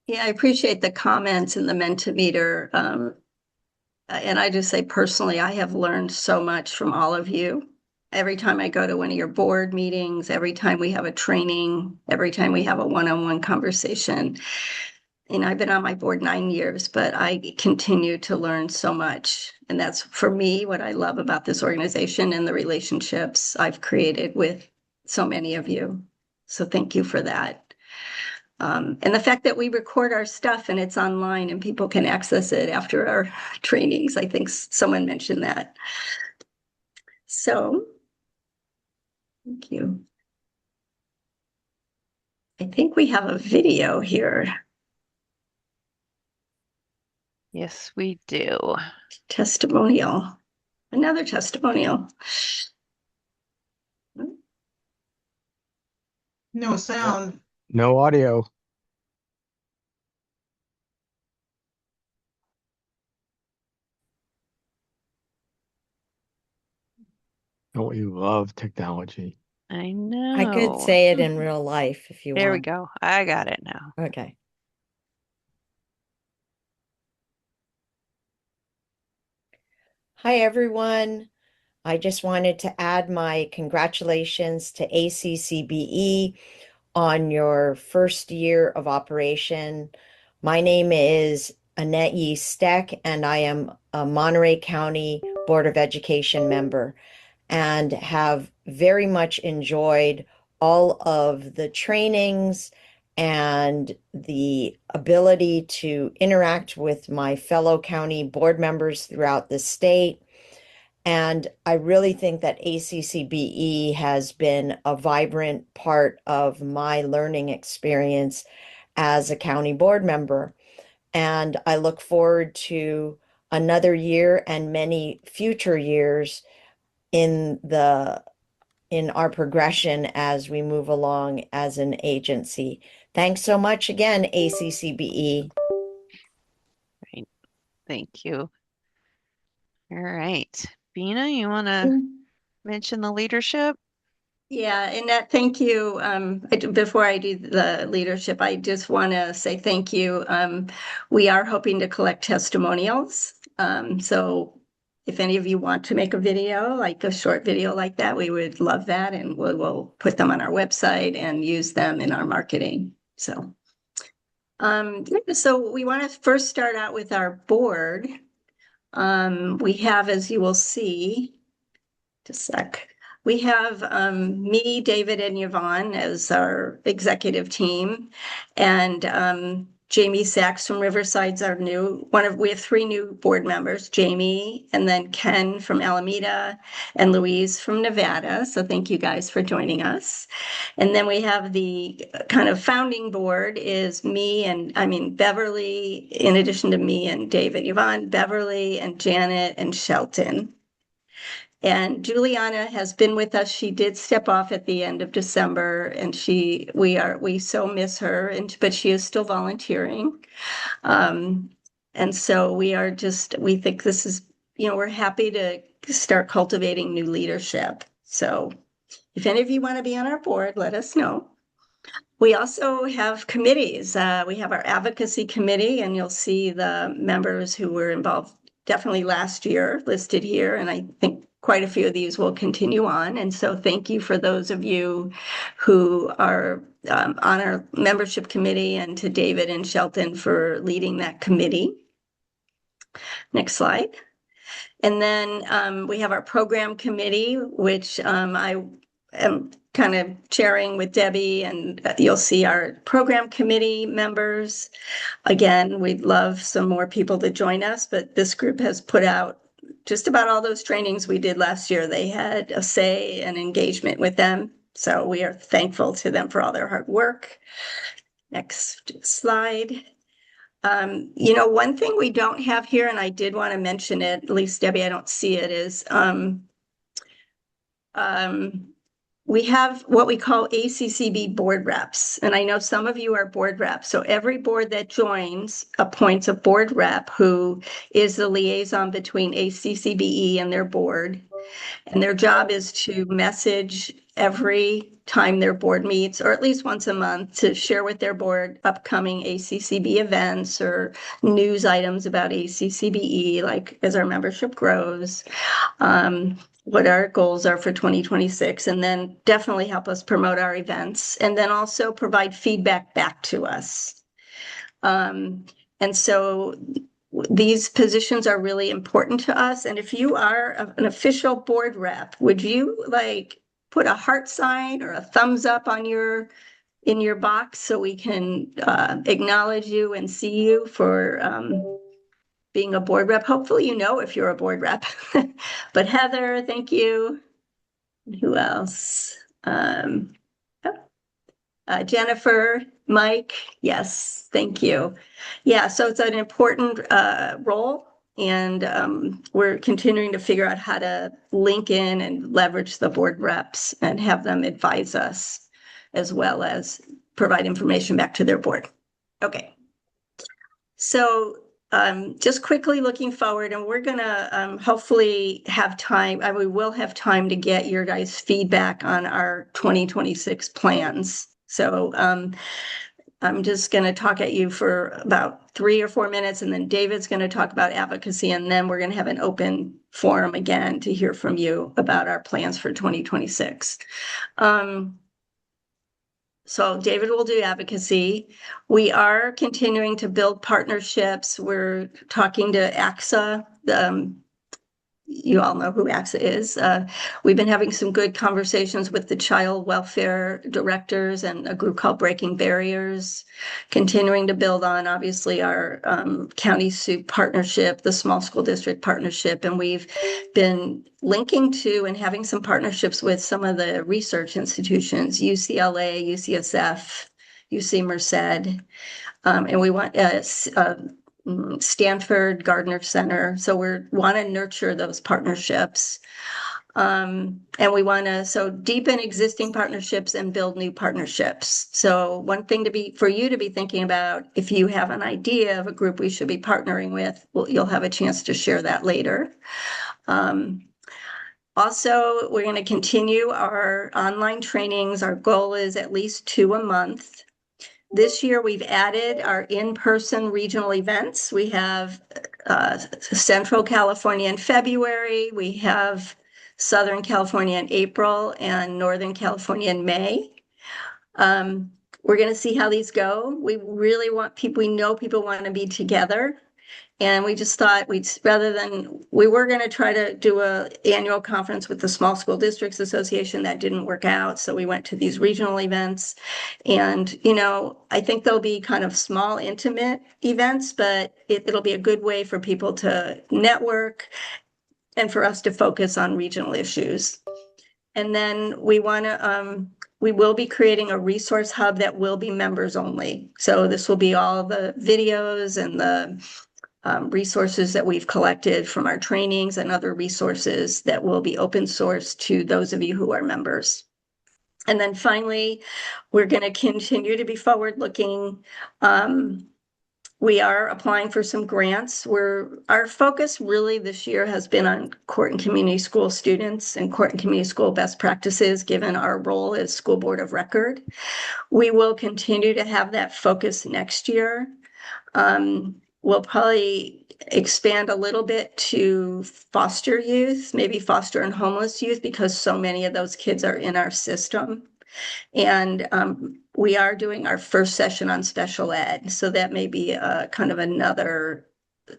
Yeah, I appreciate the comments and the Mentimeter and I just say personally, I have learned so much from all of you. Every time I go to one of your board meetings, every time we have a training, every time we have a one-on-one conversation. And I've been on my board 9 years, but I continue to learn so much. And that's for me what I love about this organization and the relationships I've created with so many of you. So thank you for that. And the fact that we record our stuff and it's online and people can access it after our trainings, I think someone mentioned that. So, thank you. I think we have a video here. Yes, we do. Testimonial. Another testimonial. No sound. No audio. Don't we love technology? I I could know. say it in real life if you There we want. go. I got it now. Okay. Hi, everyone. I just wanted to add my congratulations to ACCBE on your first year of operation. My name is Annette Yee Steck, and I am a Monterey County Board of Education member and have very much enjoyed all of the trainings and the ability to interact with my fellow county board members throughout the state. And I really think that ACCBE has been a vibrant part of my learning experience as a county board member. And I look forward to another year and many future years in our progression as we move along as an agency. Thanks so much again, ACCBE. Right. Thank you. All right. Bina, you want to mention the leadership? Yeah, Annette, thank you. Before I do the leadership, I just want to say thank you. We are hoping to collect testimonials. So if any of you want to make a video, like a short video like that, we would love that. And we'll put them on our website and use them in our marketing. So we want to first start out with our board. We have, as you will see, just a sec. We have me, David, and Yvonne as our executive team, and Jamie Sachs from Riverside's our we have 3 new board members, Jamie, and then Ken from Alameda, and Louise from Nevada. So thank you guys for joining us. And then we have the kind of founding board is Beverly, in addition to me and David, Yvonne, Beverly, and Janet, and Shelton. And Juliana has been with us. She did step off at the end of December, and we so miss her, but she is still volunteering. And so we think this is, we're happy to start cultivating new leadership. So if any of you want to be on our board, let us know. We also have committees. We have our advocacy committee, and you'll see the members who were involved definitely last year listed here. And I think quite a few of these will continue on. And so thank you for those of you who are on our membership committee, and to David and Shelton for leading that committee. Next slide. And then we have our program committee, which I am kind of chairing with Debbie, and you'll see our program committee members. Again, we'd love some more people to join us, but this group has put out just about all those trainings we did last year. They had a say and engagement with them. So we are thankful to them for all their hard work. Next slide. One thing we don't have here, and I did want to mention it, at least Debbie, I don't see it, is we have what we call ACCB board reps. And I know some of you are board reps. So every board that joins appoints a board rep who is the liaison between ACCBE and their board. And their job is to message every time their board meets, or at least once a month, to share with their board upcoming ACCB events or news items about ACCBE, like as our membership grows, what our goals are for 2026, and then definitely help us promote our events, and then also provide feedback back to us. And so these positions are really important to us. And if you are an official board rep, would you like put a heart sign or a thumbs up on in your box so we can acknowledge you and see you for being a board rep? Hopefully you know if you're a board rep. But Heather, thank you. Who else? Jennifer, Mike, yes, thank you. Yeah, so it's an important role, and we're continuing to figure out how to link in and leverage the board reps and have them advise us, as well as provide information back to their board. Okay. So just quickly looking forward, and we're gonna hopefully have time, we will have time to get your guys' feedback on our 2026 plans. So I'm just going to talk at you for about 3 or 4 minutes, and then David's going to talk about advocacy, and then we're going to have an open forum again to hear from you about our plans for 2026. So David will do advocacy. We are continuing to build partnerships. We're talking to AXA, you all know who AXA is. We've been having some good conversations with the child welfare directors and a group called Breaking Barriers, continuing to build on, obviously, our county soup partnership, the small school district partnership, and we've been linking to and having some partnerships with some of the research institutions, UCLA, UCSF, UC Merced, and we want Stanford Gardner Center. So we want to nurture those partnerships. And we want to deepen existing partnerships and build new partnerships. So one thing for you to be thinking about, if you have an idea of a group we should be partnering with, you'll have a chance to share that later. Also, we're going to continue our online trainings. Our goal is at least 2 a month. This year, we've added our in-person regional events. We have Central California in February. We have Southern California in April and Northern California in May. We're going to see how these go. We really want people, we know people want to be together. And we just thought we were going to try to do an annual conference with the Small School Districts Association. That didn't work out. So we went to these regional events. And, I think they'll be kind of small, intimate events, but it'll be a good way for people to network and for us to focus on regional issues. And then we will be creating a resource hub that will be members only. So this will be all the videos and the resources that we've collected from our trainings and other resources that will be open source to those of you who are members. And then finally, we're going to continue to be forward looking. We are applying for some grants. Our focus really this year has been on court and community school students and court and community school best practices, given our role as school board of record. We will continue to have that focus next year. We'll probably expand a little bit to foster youth, maybe foster and homeless youth, because so many of those kids are in our system. And we are doing our first session on special ed. So that may be kind of another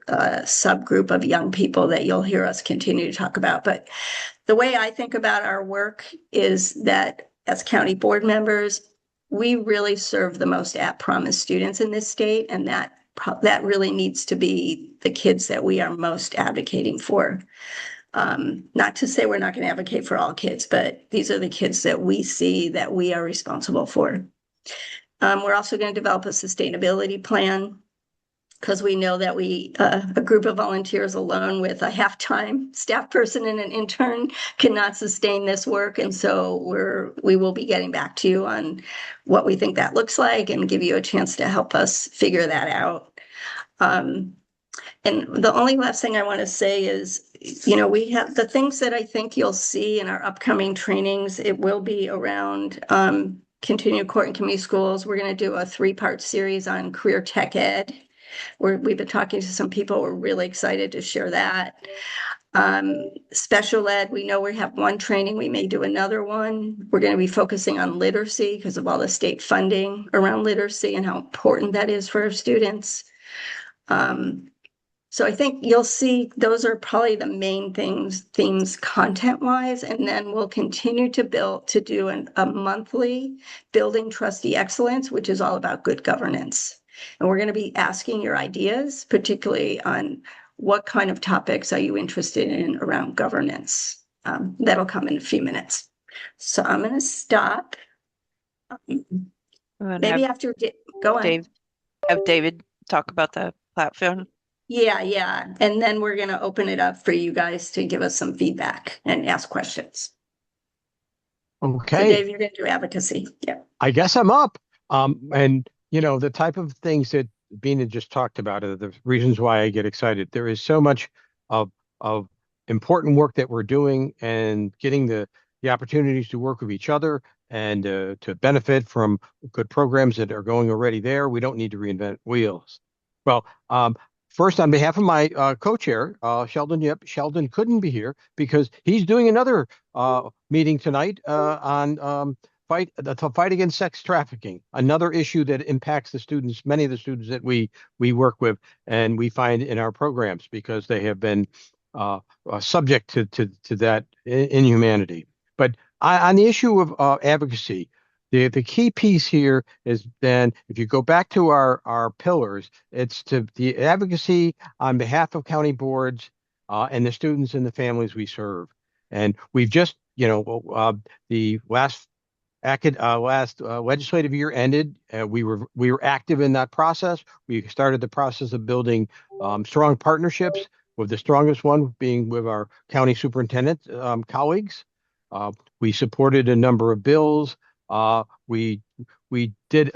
subgroup of young people that you'll hear us continue to talk about. But the way I think about our work is that as county board members, we really serve the most at-promise students in this state, and that really needs to be the kids that we are most advocating for. Not to say we're not going to advocate for all kids, but these are the kids that we see that we are responsible for. We're also going to develop a sustainability plan, because we know that a group of volunteers alone with a half-time staff person and an intern cannot sustain this work. And so we will be getting back to you on what we think that looks like and give you a chance to help us figure that out. And the only last thing I want to say is, you know, we have the things that I think you'll see in our upcoming trainings. It will be around continuing court and community schools. We're going to do a 3-part series on career tech ed. We've been talking to some people. We're really excited to share that. Special ed, we know we have one training. We may do another one. We're going to be focusing on literacy because of all the state funding around literacy and how important that is for our students. So I think you'll see those are probably the main themes content-wise, and then we'll continue to do a monthly Building Trustee Excellence, which is all about good governance. And we're going to be asking your ideas, particularly on what kind of topics are you interested in around governance. That'll come in a few minutes. So I'm going to stop. Maybe after, go on. Have David talk about the platform. Yeah. And then we're going to open it up for you guys to give us some feedback and ask questions. Okay. So Dave, you're going to do advocacy. Yeah. I guess I'm up. And you know, the type of things that Bina just talked about are the reasons why I get excited. There is so much of important work that we're doing and getting the opportunities to work with each other and to benefit from good programs that are going already there. We don't need to reinvent wheels. Well, first, on behalf of my co-chair, Sheldon Yip, Sheldon couldn't be here because he's doing another meeting tonight on the fight against sex trafficking, another issue that impacts the students, many of the students that we work with and we find in our programs because they have been subject to that inhumanity. But on the issue of advocacy, the key piece here is then if you go back to our pillars, it's to the advocacy on behalf of county boards and the students and the families we serve. And we've just, the last legislative year ended. We were active in that process. We started the process of building strong partnerships, with the strongest one being with our county superintendent colleagues. We supported a number of bills. We did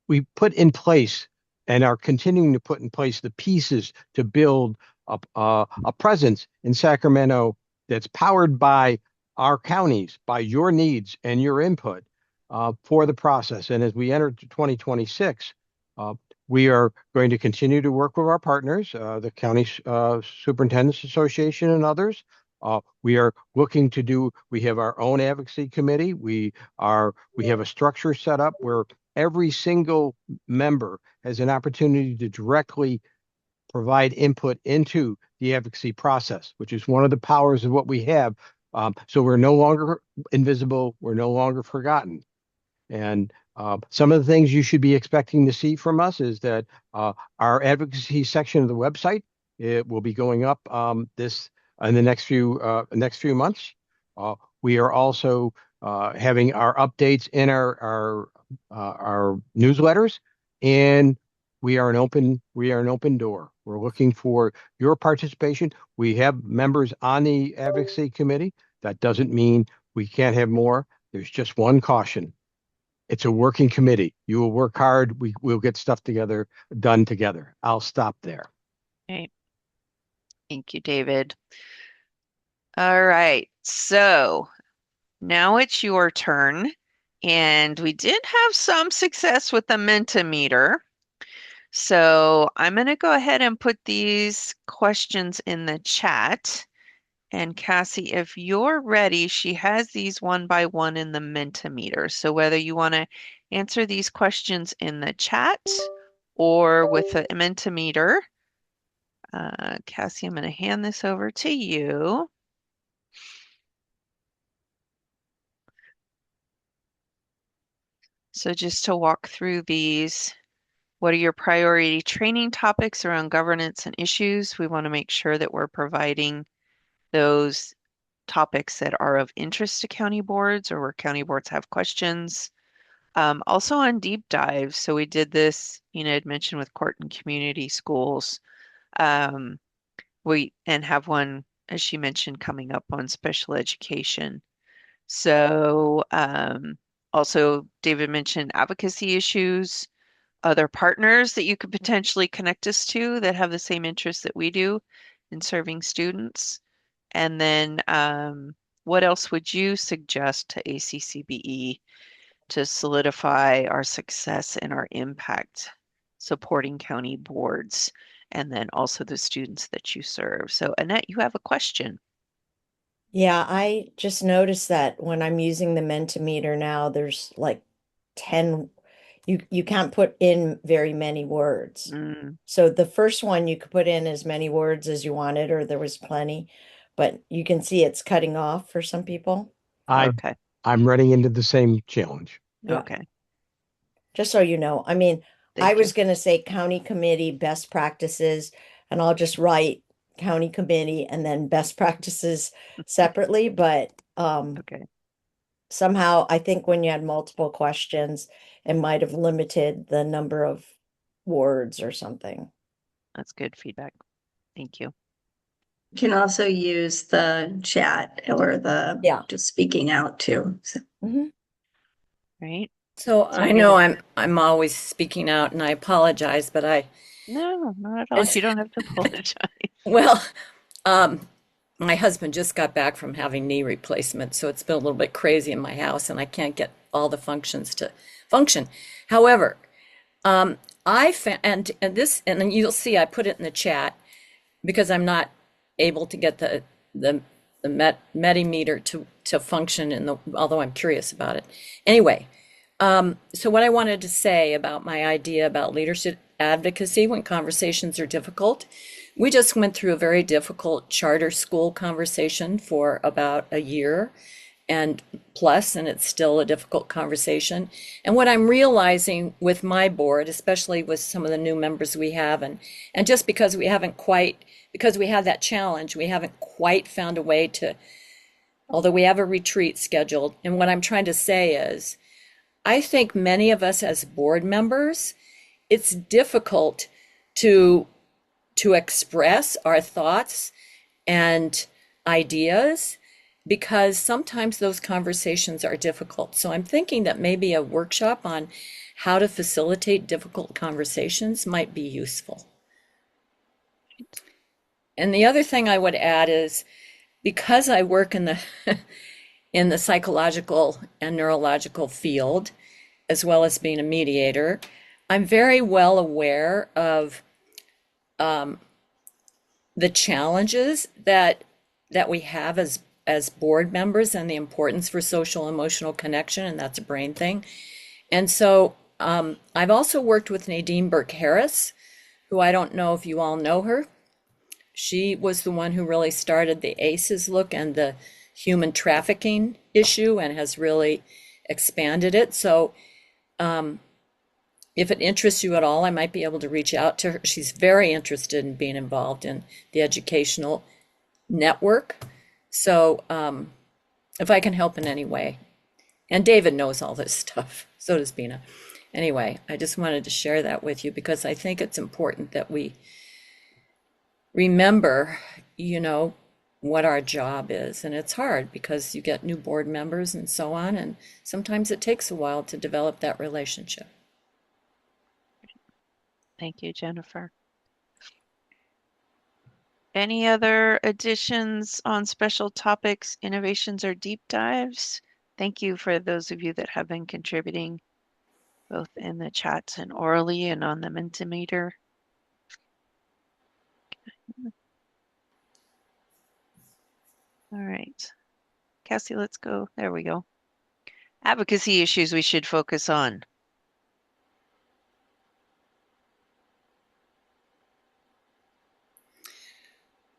we put in place and are continuing to put in place the pieces to build a presence in Sacramento that's powered by our counties, by your needs and your input for the process. And as we enter 2026, we are going to continue to work with our partners, the County Superintendents Association and others. We are looking to we have our own advocacy committee. We have a structure set up where every single member has an opportunity to directly provide input into the advocacy process, which is one of the powers of what we have. So we're no longer invisible. We're no longer forgotten. And some of the things you should be expecting to see from us is that our advocacy section of the website, it will be going up this in the next few months. We are also having our updates in our newsletters, and we are an open door. We're looking for your participation. We have members on the advocacy committee. That doesn't mean we can't have more. There's just one caution. It's a working committee. You will work hard. We'll get stuff done together. I'll stop there. Okay. Thank you, David. All right. So now it's your turn. And we did have some success with the Mentimeter. So I'm going to go ahead and put these questions in the chat. And Cassie, if you're ready, she has these one by one in the Mentimeter. So whether you want to answer these questions in the chat or with the Mentimeter, Cassie, I'm going to hand this over to you. So just to walk through these, what are your priority training topics around governance and issues? We want to make sure that we're providing those topics that are of interest to county boards or where county boards have questions. Also on deep dives. So we did this, had mentioned with court and community schools. We have one, as she mentioned, coming up on special education. So also David mentioned advocacy issues. other partners that you could potentially connect us to that have the same interests that we do in serving students? And then what else would you suggest to ACCBE to solidify our success and our impact supporting county boards and then also the students that you serve? So Annette, you have a question. Yeah, I just noticed that when I'm using the Mentimeter now, there's like 10, you can't put in very many words. Mm, So the first one you could put in as many words as you wanted, or there was plenty, but you can see it's cutting off for some people. okay. I'm running into the same challenge. Yeah. Okay. Just so you know, I mean, I Thank you. was going to say county committee best practices, and I'll just write county committee and then best practices separately. But Okay. somehow I think when you had multiple questions, it might have limited the number of words or something. That's good feedback. Thank you. You can also use the chat or the Yeah. just speaking out too. So. Mhm. Right. So I know I'm always speaking out and I apologize, but No, not at all. You don't have to apologize. well, my husband just got back from having knee replacement, so it's been a little bit crazy in my house and I can't get all the functions to function. However, I found and this and you'll see I put it in the chat because I'm not able to get the Metimeter to function in the although I'm curious about it. Anyway, so what I wanted to say about my idea about leadership advocacy when conversations are difficult, we just went through a very difficult charter school conversation for about a year and plus, and it's still a difficult conversation. And what I'm realizing with my board, especially with some of the new members we have, and just because we haven't quite, because we have that challenge, we haven't quite found a way to, although we have a retreat scheduled. And what I'm trying to say is, I think many of us as board members, it's difficult to express our thoughts and ideas because sometimes those conversations are difficult. So I'm thinking that maybe a workshop on how to facilitate difficult conversations might be useful. And the other thing I would add is because I work in the in the psychological and neurological field, as well as being a mediator, I'm very well aware of the challenges that we have as board members and the importance for social emotional connection, and that's a brain thing. And so I've also worked with Nadine Burke Harris, who I don't know if you all know her. She was the one who really started the ACEs look and the human trafficking issue and has really expanded it. So if it interests you at all, I might be able to reach out to her. She's very interested in being involved in the educational network. So if I can help in any way, and David knows all this stuff, so does Bina. Anyway, I just wanted to share that with you because I think it's important that we remember, what our job is. And it's hard because you get new board members and so on, and sometimes it takes a while to develop that relationship. Thank you, Jennifer. Any other additions on special topics, innovations, or deep dives? Thank you for those of you that have been contributing both in the chats and orally and on the Mentimeter. All right. Cassie, let's go. There we go. Advocacy issues we should focus on.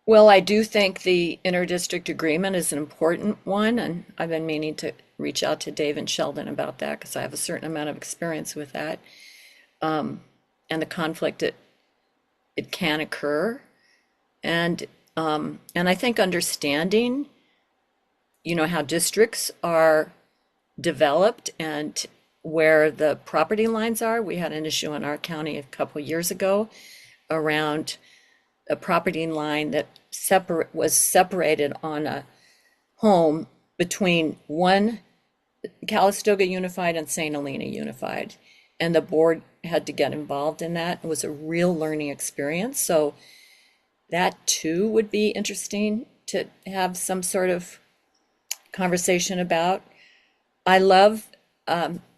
Well, I do think the interdistrict agreement is an important one, and I've been meaning to reach out to Dave and Sheldon about that because I have a certain amount of experience with that, and the conflict it can occur, and I think understanding, how districts are developed and where the property lines are. We had an issue in our county a couple years ago around a property line that was separated on a home between one Calistoga Unified and St. Helena Unified. and the board had to get involved in that. It was a real learning experience. So that too would be interesting to have some sort of conversation about. I love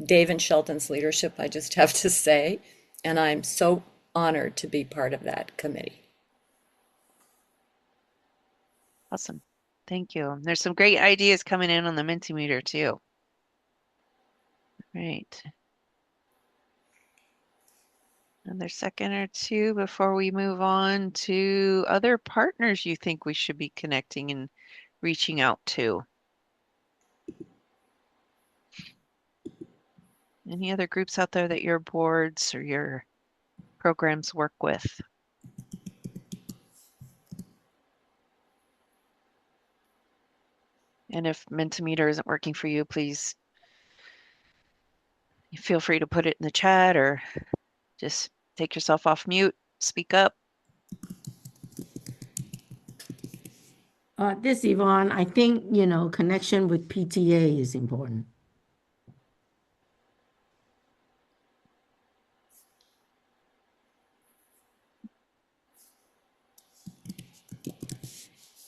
Dave and Shelton's leadership, I just have to say, and I'm so honored to be part of that committee. Awesome. Thank you. There's some great ideas coming in on the Mentimeter too. Right. Another second or two before we move on to other partners you think we should be connecting and reaching out to. Any other groups out there that your boards or your programs work with? And if Mentimeter isn't working for you, please feel free to put it in the chat or just take yourself off mute, speak up. This Yvonne, I think, connection with PTA is important.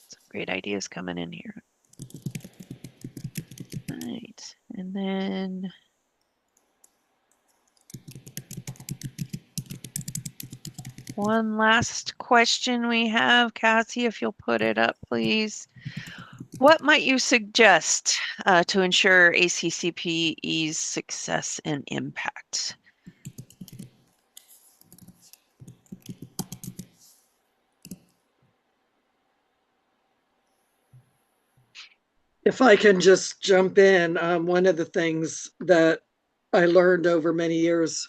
Some great ideas coming in here. All right, and then one last question we have, Cassie, if you'll put it up, please. What might you suggest to ensure ACCPE's success and impact? If I can just jump in, one of the things that I learned over many years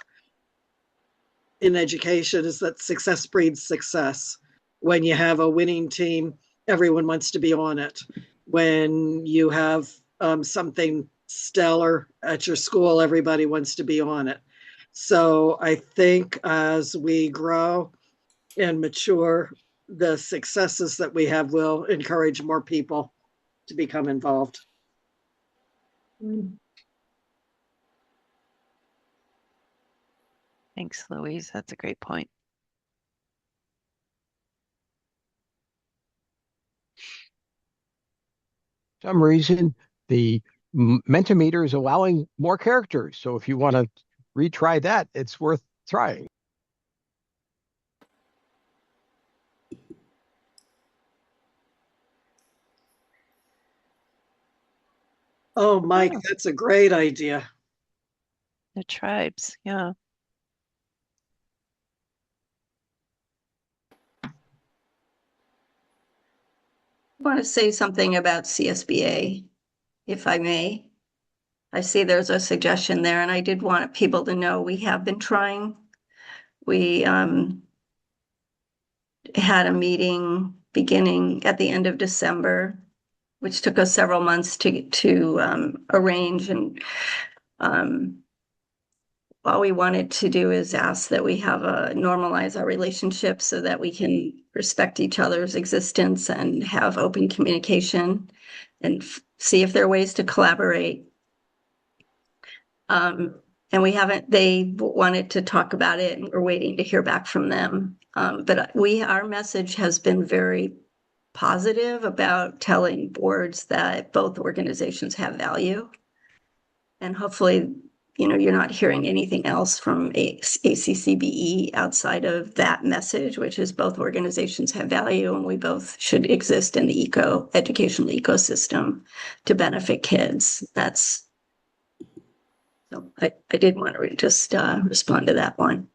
in education is that success breeds success. When you have a winning team, everyone wants to be on it. When you have something stellar at your school, everybody wants to be on it. So I think as we grow and mature, the successes that we have will encourage more people to become involved. Thanks, Louise. That's a great point. Some reason the Mentimeter is allowing more characters. So if you want to retry that, it's worth trying. Oh, Mike, that's a great idea. The tribes, yeah. I want to say something about CSBA, if I may. I see there's a suggestion there, and I did want people to know we have been trying. We had a meeting beginning at the end of December, which took us several months to arrange. And all we wanted to do is ask that we have normalize our relationship so that we can respect each other's existence and have open communication and see if there are ways to collaborate. And we haven't, they wanted to talk about it and we're waiting to hear back from them. But our message has been very positive about telling boards that both organizations have value. And hopefully, you're not hearing anything else from ACCBE outside of that message, which is both organizations have value and we both should exist in the educational ecosystem to benefit kids. So I did want to just respond to that one.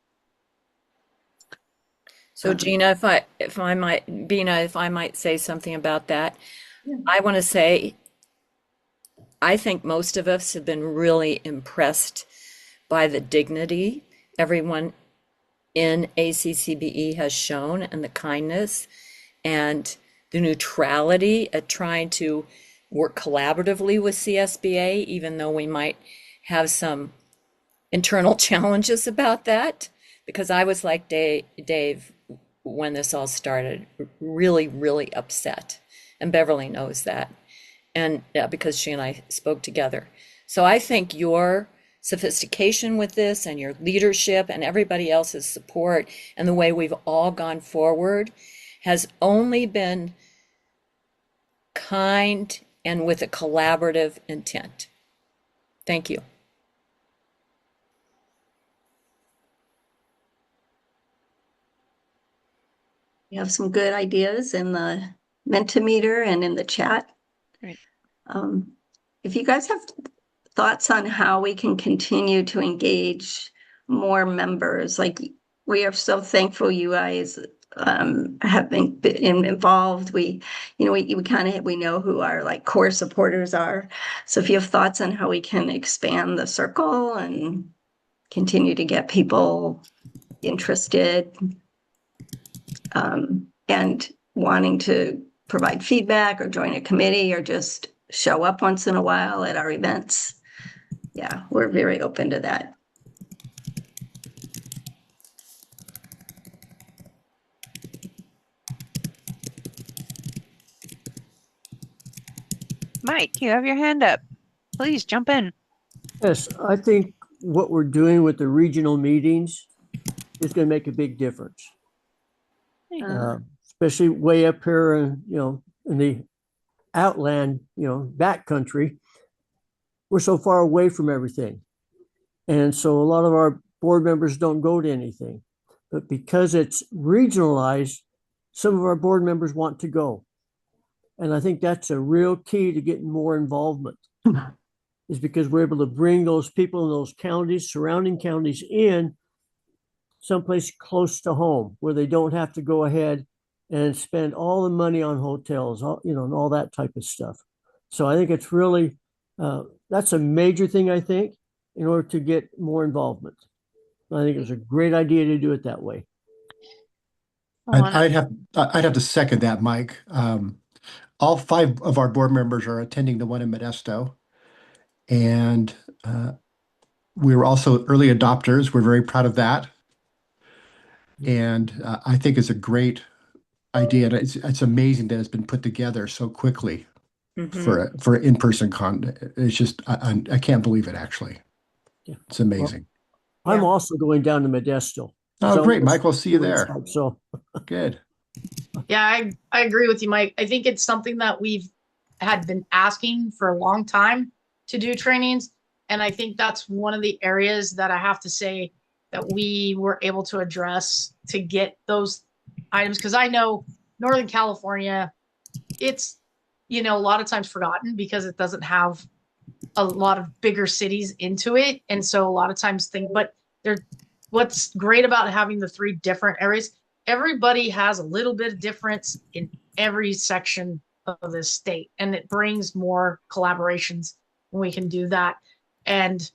So Gina, if I might say something about that, I want to say I think most of us have been really impressed by the dignity everyone in ACCBE has shown and the kindness and the neutrality at trying to work collaboratively with CSBA, even though we might have some internal challenges about that. Because I was like Dave when this all started, really, really upset. And Beverly knows that. And because she and I spoke together. So I think your sophistication with this and your leadership and everybody else's support and the way we've all gone forward has only been kind and with a collaborative intent. Thank you. We have some good ideas in the Mentimeter and in the chat. Great. If you guys have thoughts on how we can continue to engage more members, like we are so thankful you guys have been involved. We kind of, we know who our like core supporters are. So if you have thoughts on how we can expand the circle and continue to get people interested, and wanting to provide feedback or join a committee or just show up once in a while at our events. Yeah, we're very open to that. Mike, you have your hand up. Please jump in. Yes, I think what we're doing with the regional meetings is going to make a big difference. Especially way up here, in the outland, backcountry. We're so far away from everything. And so a lot of our board members don't go to anything. But because it's regionalized, some of our board members want to go. And I think that's a real key to getting more involvement, is because we're able to bring those people in those counties, surrounding counties, in someplace close to home where they don't have to go ahead and spend all the money on hotels, and all that type of stuff. So I think it's really, that's a major thing, I think, in order to get more involvement. I think it was a great idea to do it that way. I'd have to second that, Mike. All 5 of our board members are attending the one in Modesto, and we were also early adopters. We're very proud of that, and I think it's a great idea. And it's amazing that it's been put together so quickly for in-person con. It's just I can't believe it. Actually, it's amazing. Well, I'm also going down to Modesto. Oh, So great, Mike. We'll see you there. So good. Yeah, I agree with you, Mike. I think it's something that we've had been asking for a long time to do trainings. And I think that's one of the areas that I have to say that we were able to address to get those items. Because I know Northern California, it's, a lot of times forgotten because it doesn't have a lot of bigger cities into it. And so a lot of times what's great about having the 3 different areas, everybody has a little bit of difference in every section of the state, and it brings more collaborations when we can do that. And,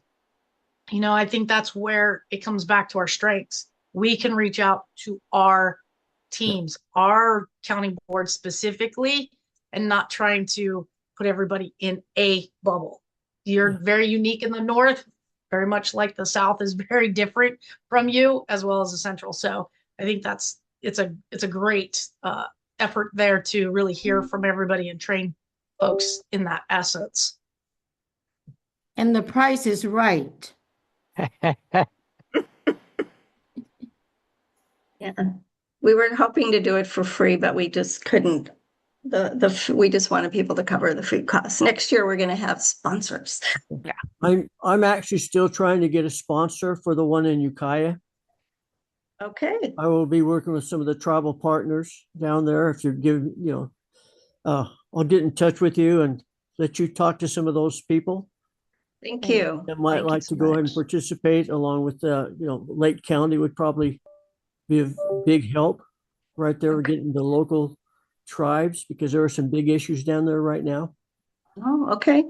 I think that's where it comes back to our strengths. We can reach out to our teams, our county board specifically, and not trying to put everybody in a bubble. You're very unique in the North, very much like the South is very different from you, as well as the Central. So I think it's a great effort there to really hear from everybody and train folks in that essence. And the price is right. Yeah, we were hoping to do it for free, but we just couldn't. We just wanted people to cover the food costs. Next year, we're going to have sponsors. Yeah, I'm actually still trying to get a sponsor for the one in Ukiah. Okay. I will be working with some of the tribal partners down there. If you're giving, I'll get in touch with you and let you talk to some of those people. Thank you. That might Thank like you so to go ahead and much. participate, along with Lake County would probably be a big help right there. We're getting the local tribes because there are some big issues down there right now. Oh, okay.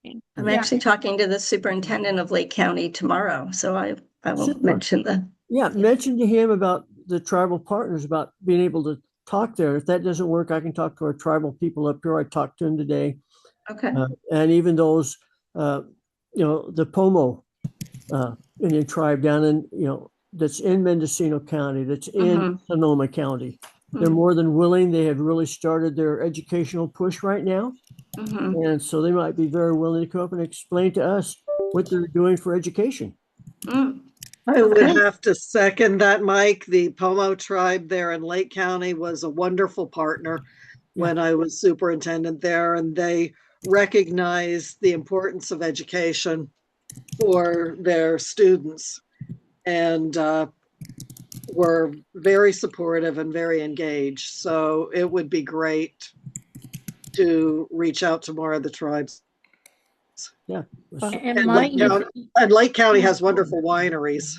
I'm Yeah. actually talking to the superintendent of Lake County tomorrow, so I will Super. mention Mention to him about the tribal partners, about being able to talk there. If that doesn't work, I can talk to our tribal people up here. I talked to him today. Okay. And even those, the Pomo Indian tribe down in, that's in Mendocino County, that's in Sonoma County. They're more than willing. They have really started their educational push right now. And so they might be very willing to come up and explain to us what they're doing for education. I would Okay. have to second that, Mike. The Pomo tribe there in Lake County was a wonderful partner when I was superintendent there, and they recognized the importance of education for their students and were very supportive and very engaged. So it would be great to reach out to more of the tribes. Yeah. And And Mike, Lake County has wonderful wineries.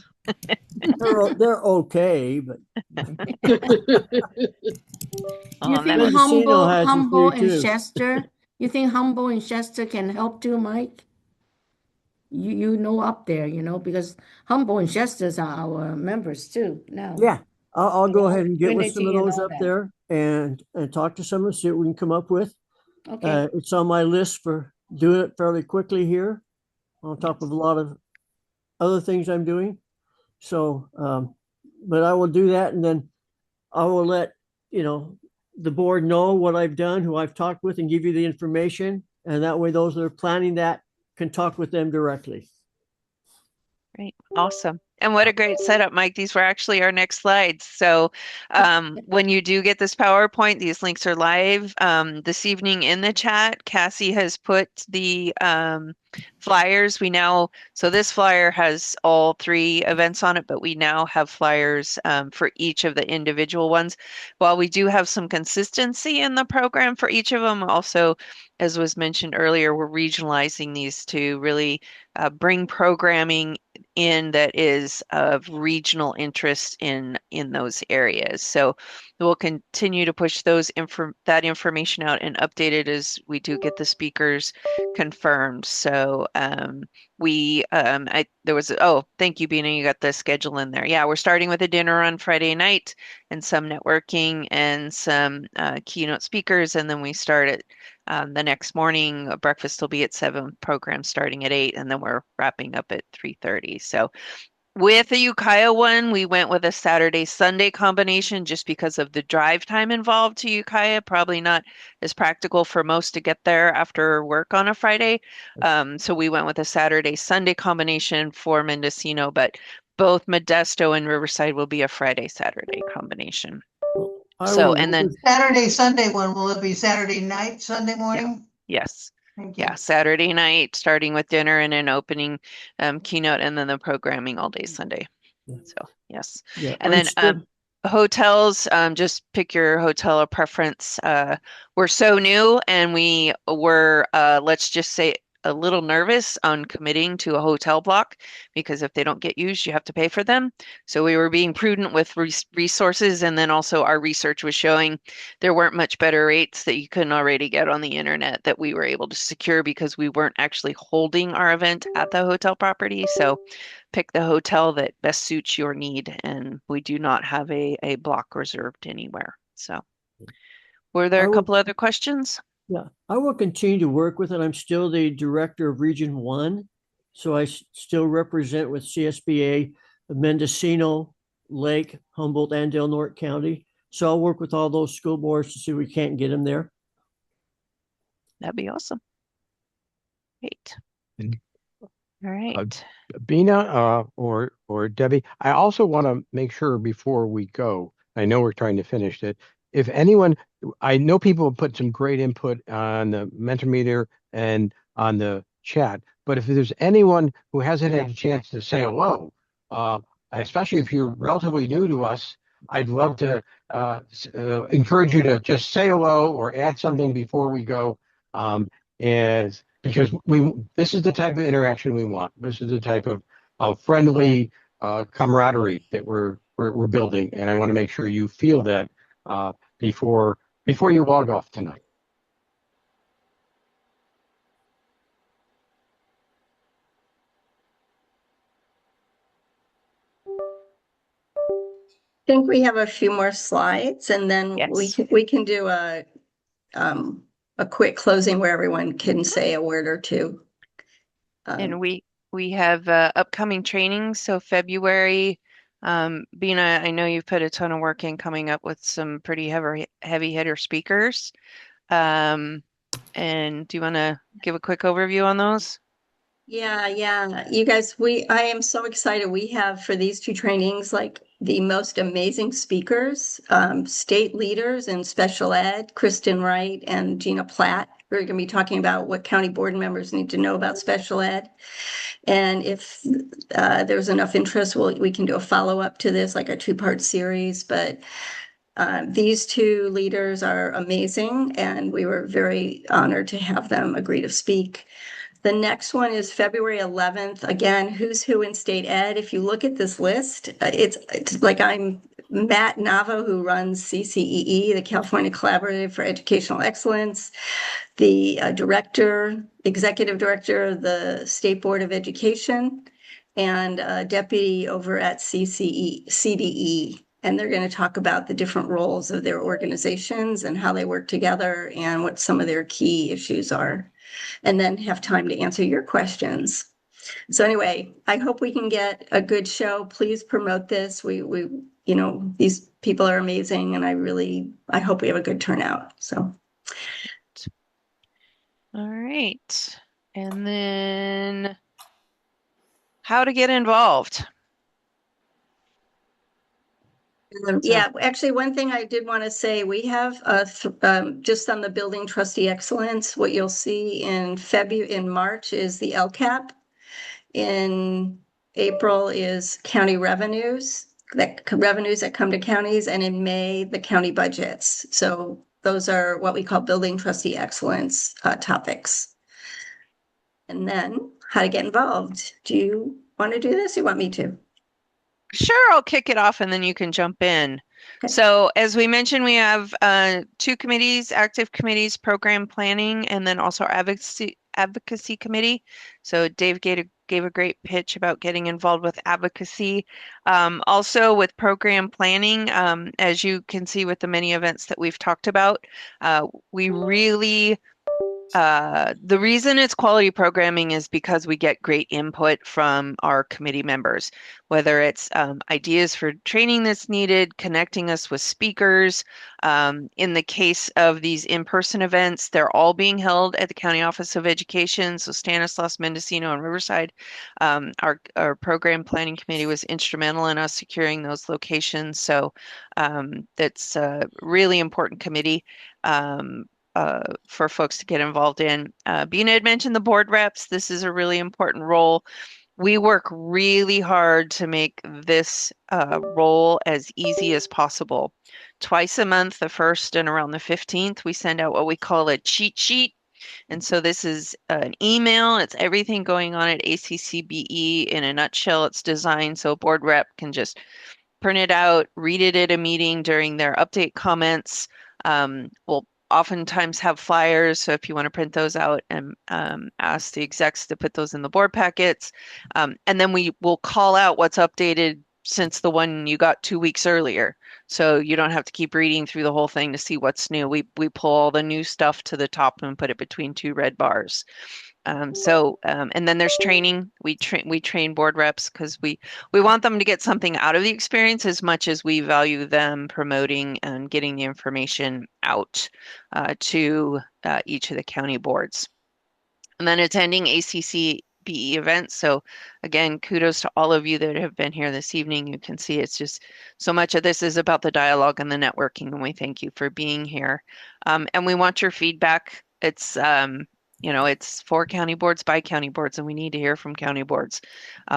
They're okay, but you On think that. Mendocino has a Humble few and too. Chester? You think Humble and Chester can help too, Mike? You know up there, because Humble and Chester's are our members too now. Yeah, I'll go ahead and get with some of Trinity and those all up that. there and talk to some of them, see what we can come up with. Okay. It's on my list for doing it fairly quickly here, on top of a lot of other things I'm doing. So, but I will do that, and then I will let the board know what I've done, who I've talked with, and give you the information. And that way, those that are planning that can talk with them directly. Great. Awesome. And what a great setup, Mike. These were actually our next slides. So when you do get this PowerPoint, these links are live. This evening in the chat, Cassie has put the flyers. So this flyer has all 3 events on it, but we now have flyers for each of the individual ones. While we do have some consistency in the program for each of them, also, as was mentioned earlier, we're regionalizing these to really bring programming in that is of regional interest in those areas. So we'll continue to push that information out and update it as we do get the speakers confirmed. So thank you, Bina, you got the schedule in there. Yeah, we're starting with a dinner on Friday night and some networking and some keynote speakers, and then we start at the next morning. Breakfast will be at 7, program starting at 8, and then we're wrapping up at 3:30. So with the Ukiah one, we went with a Saturday-Sunday combination just because of the drive time involved to Ukiah. Probably not as practical for most to get there after work on a Friday. So we went with a Saturday-Sunday combination for Mendocino, but both Modesto and Riverside will be a Friday-Saturday combination. And then Saturday, Sunday one, will it be Saturday night, Sunday morning? yes. Thank you. Yeah, Saturday night, starting with dinner and an opening keynote, and then the programming all day Sunday. So yes. Yeah, And then still, hotels, just pick your hotel of preference. We're so new and we were, let's just say, a little nervous on committing to a hotel block because if they don't get used, you have to pay for them. So we were being prudent with resources, and then also our research was showing there weren't much better rates that you couldn't already get on the internet that we were able to secure because we weren't actually holding our event at the hotel property. So pick the hotel that best suits your need, and we do not have a block reserved anywhere. So were there a couple other questions? Yeah, I will continue to work with it. I'm still the director of Region 1, so I still represent with CSBA Mendocino, Lake, Humboldt, and Del Norte County. So I'll work with all those school boards to see if we can't get them there. That'd be awesome. Great. All right. Bina or Debbie, I also want to make sure before we go, I know we're trying to finish it. If anyone, I know people have put some great input on the Mentimeter and on the chat, but if there's anyone who hasn't had a chance to say hello, especially if you're relatively new to us, I'd love to encourage you to just say hello or add something before we go. As because this is the type of interaction we want. This is the type of friendly camaraderie that we're building, and I want to make sure you feel that before you log off tonight. I think we have a few more slides, and then Yes. we can do a quick closing where everyone can say a word or two. And we have upcoming trainings. So February, Bina, I know you've put a ton of work in coming up with some pretty heavy hitter speakers. And do you want to give a quick overview on those? Yeah. You guys, I am so excited. We have for these two trainings like the most amazing speakers, state leaders in special ed, Kristen Wright and Gina Platt. We're going to be talking about what county board members need to know about special ed. And if there's enough interest, we can do a follow-up to this, like a two-part series. But these two leaders are amazing, and we were very honored to have them agree to speak. The next one is February 11th. Again, who's who in state ed. If you look at this list, it's like I'm Matt Navo, who runs CCEE, the California Collaborative for Educational Excellence, the executive director of the State Board of Education, and deputy over at CDE. And they're going to talk about the different roles of their organizations and how they work together and what some of their key issues are, and then have time to answer your questions. So anyway, I hope we can get a good show. Please promote this. These people are amazing, and I hope we have a good turnout. So. All right. And then how to get involved. Yeah, actually, one thing I did want to say, we have just on the building trustee excellence, what you'll see in March is the LCAP. In April is county revenues that come to counties, and in May, the county budgets. So those are what we call building trustee excellence topics. And then how to get involved. Do you want to do this? Or you want me to? Sure, I'll kick it off and then you can jump in. Okay. So as we mentioned, we have two committees, active committees, program planning, and then also our advocacy committee. So Dave gave a great pitch about getting involved with advocacy. Also with program planning, as you can see with the many events that we've talked about, we really the reason it's quality programming is because we get great input from our committee members, whether it's ideas for training that's needed, connecting us with speakers. In the case of these in-person events, they're all being held at the County Office of Education, so Stanislaus, Mendocino, and Riverside. Our program planning committee was instrumental in us securing those locations, so that's a really important committee. For folks to get involved in. Bina had mentioned the board reps. This is a really important role. We work really hard to make this role as easy as possible. Twice a month, the 1st and around the 15th, we send out what we call a cheat sheet. And so this is an email. It's everything going on at ACCBE in a nutshell. It's designed so a board rep can just print it out, read it at a meeting during their update comments. We'll oftentimes have flyers, so if you want to print those out and ask the execs to put those in the board packets. And then we will call out what's updated since the one you got 2 weeks earlier. So you don't have to keep reading through the whole thing to see what's new. We pull all the new stuff to the top and put it between two red bars. And then there's training. We train board reps because we want them to get something out of the experience as much as we value them promoting and getting the information out to each of the county boards. And then attending ACCBE events. So again, kudos to all of you that have been here this evening. You can see it's just so much of this is about the dialogue and the networking, and we thank you for being here. And we want your feedback. It's for county boards by county boards, and we need to hear from county boards.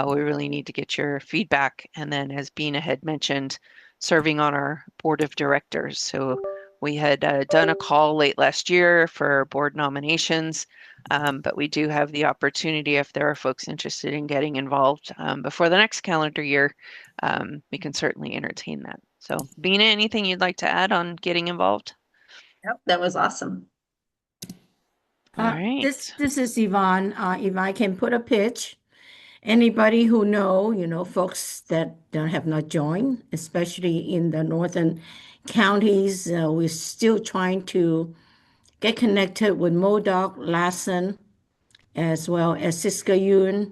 We really need to get your feedback. And then, as Bina had mentioned, serving on our board of directors. So we had done a call late last year for board nominations, but we do have the opportunity if there are folks interested in getting involved before the next calendar year. We can certainly entertain that. So, Bina, anything you'd like to add on getting involved? Yep, that was awesome. All right. This is Yvonne. If I can put a pitch, anybody who know, folks that have not joined, especially in the northern counties, we're still trying to get connected with Modoc, Lassen, as well as Siskiyou,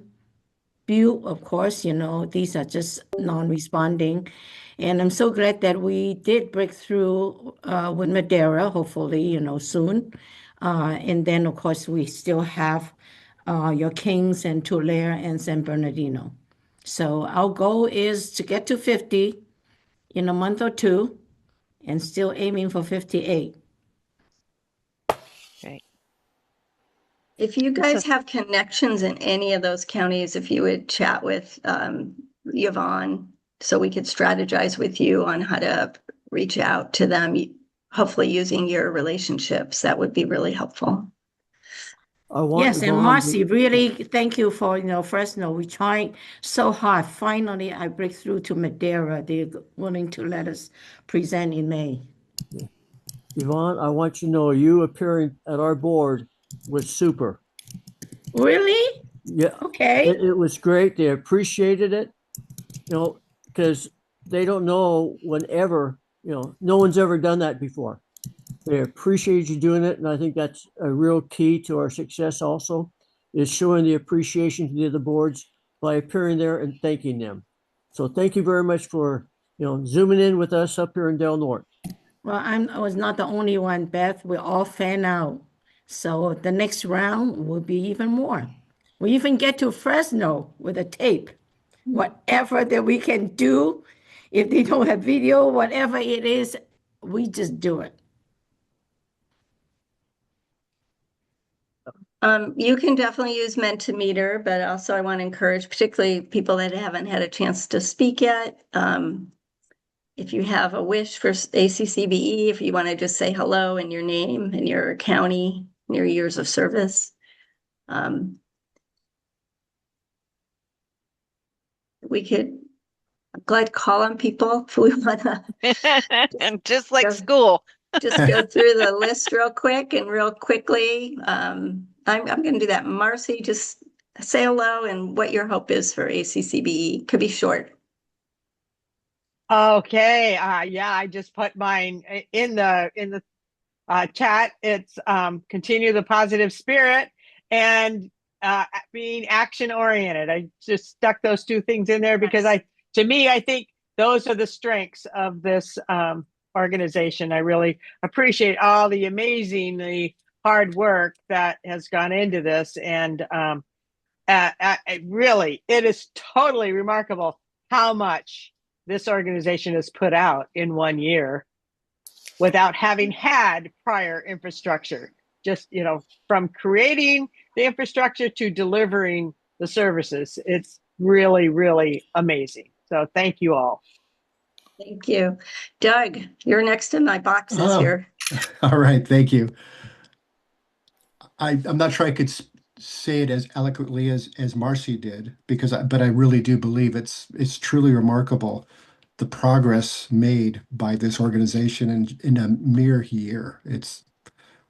Butte, of course, these are just non-responding. And I'm so glad that we did break through with Madera, hopefully, soon. And then, of course, we still have your Kings and Tulare and San Bernardino. So our goal is to get to 50 in a month or two and still aiming for 58. Right. If you guys have connections in any of those counties, if you would chat with Yvonne so we could strategize with you on how to reach out to them, hopefully using your relationships, that would be really helpful. Yes, and Marcy, really thank you for, Fresno. We tried so hard. Finally, I break through to Madera. They're willing to let us present in May. Yvonne, I want you to know you appearing at our board was super. Really? Yeah. Okay. It was great. They appreciated it, because they don't know whenever, no one's ever done that before. They appreciate you doing it. And I think that's a real key to our success also, is showing the appreciation to the other boards by appearing there and thanking them. So thank you very much for, zooming in with us up here in Del Norte. Well, I was not the only one, Beth. We all fan out. So the next round will be even more. We even get to Fresno with a tape. Whatever that we can do, if they don't have video, whatever it is, we just do it. You can definitely use Mentimeter, but also I want to encourage particularly people that haven't had a chance to speak yet. If you have a wish for ACCBE, if you want to just say hello and your name and your county, and your years of service. We could, I'm glad to call on people if we want to. And just like school. Just go through the list real quick and real quickly. I'm going to do that. Marcy, just say hello and what your hope is for ACCBE. Could be short. Okay. Yeah, I just put mine in the chat. It's continue the positive spirit and being action oriented. I just stuck those two things in there because to me, I think those are the strengths of this organization. I really appreciate all the amazingly hard work that has gone into this, and really, it is totally remarkable how much this organization has put out in 1 year without having had prior infrastructure. Just, from creating the infrastructure to delivering the services. It's really, really amazing. So thank you all. Thank you. Doug, you're next in my boxes here. All right, thank you. I'm not sure I could say it as eloquently as Marcy did, but I really do believe it's truly remarkable the progress made by this organization in a mere year. It's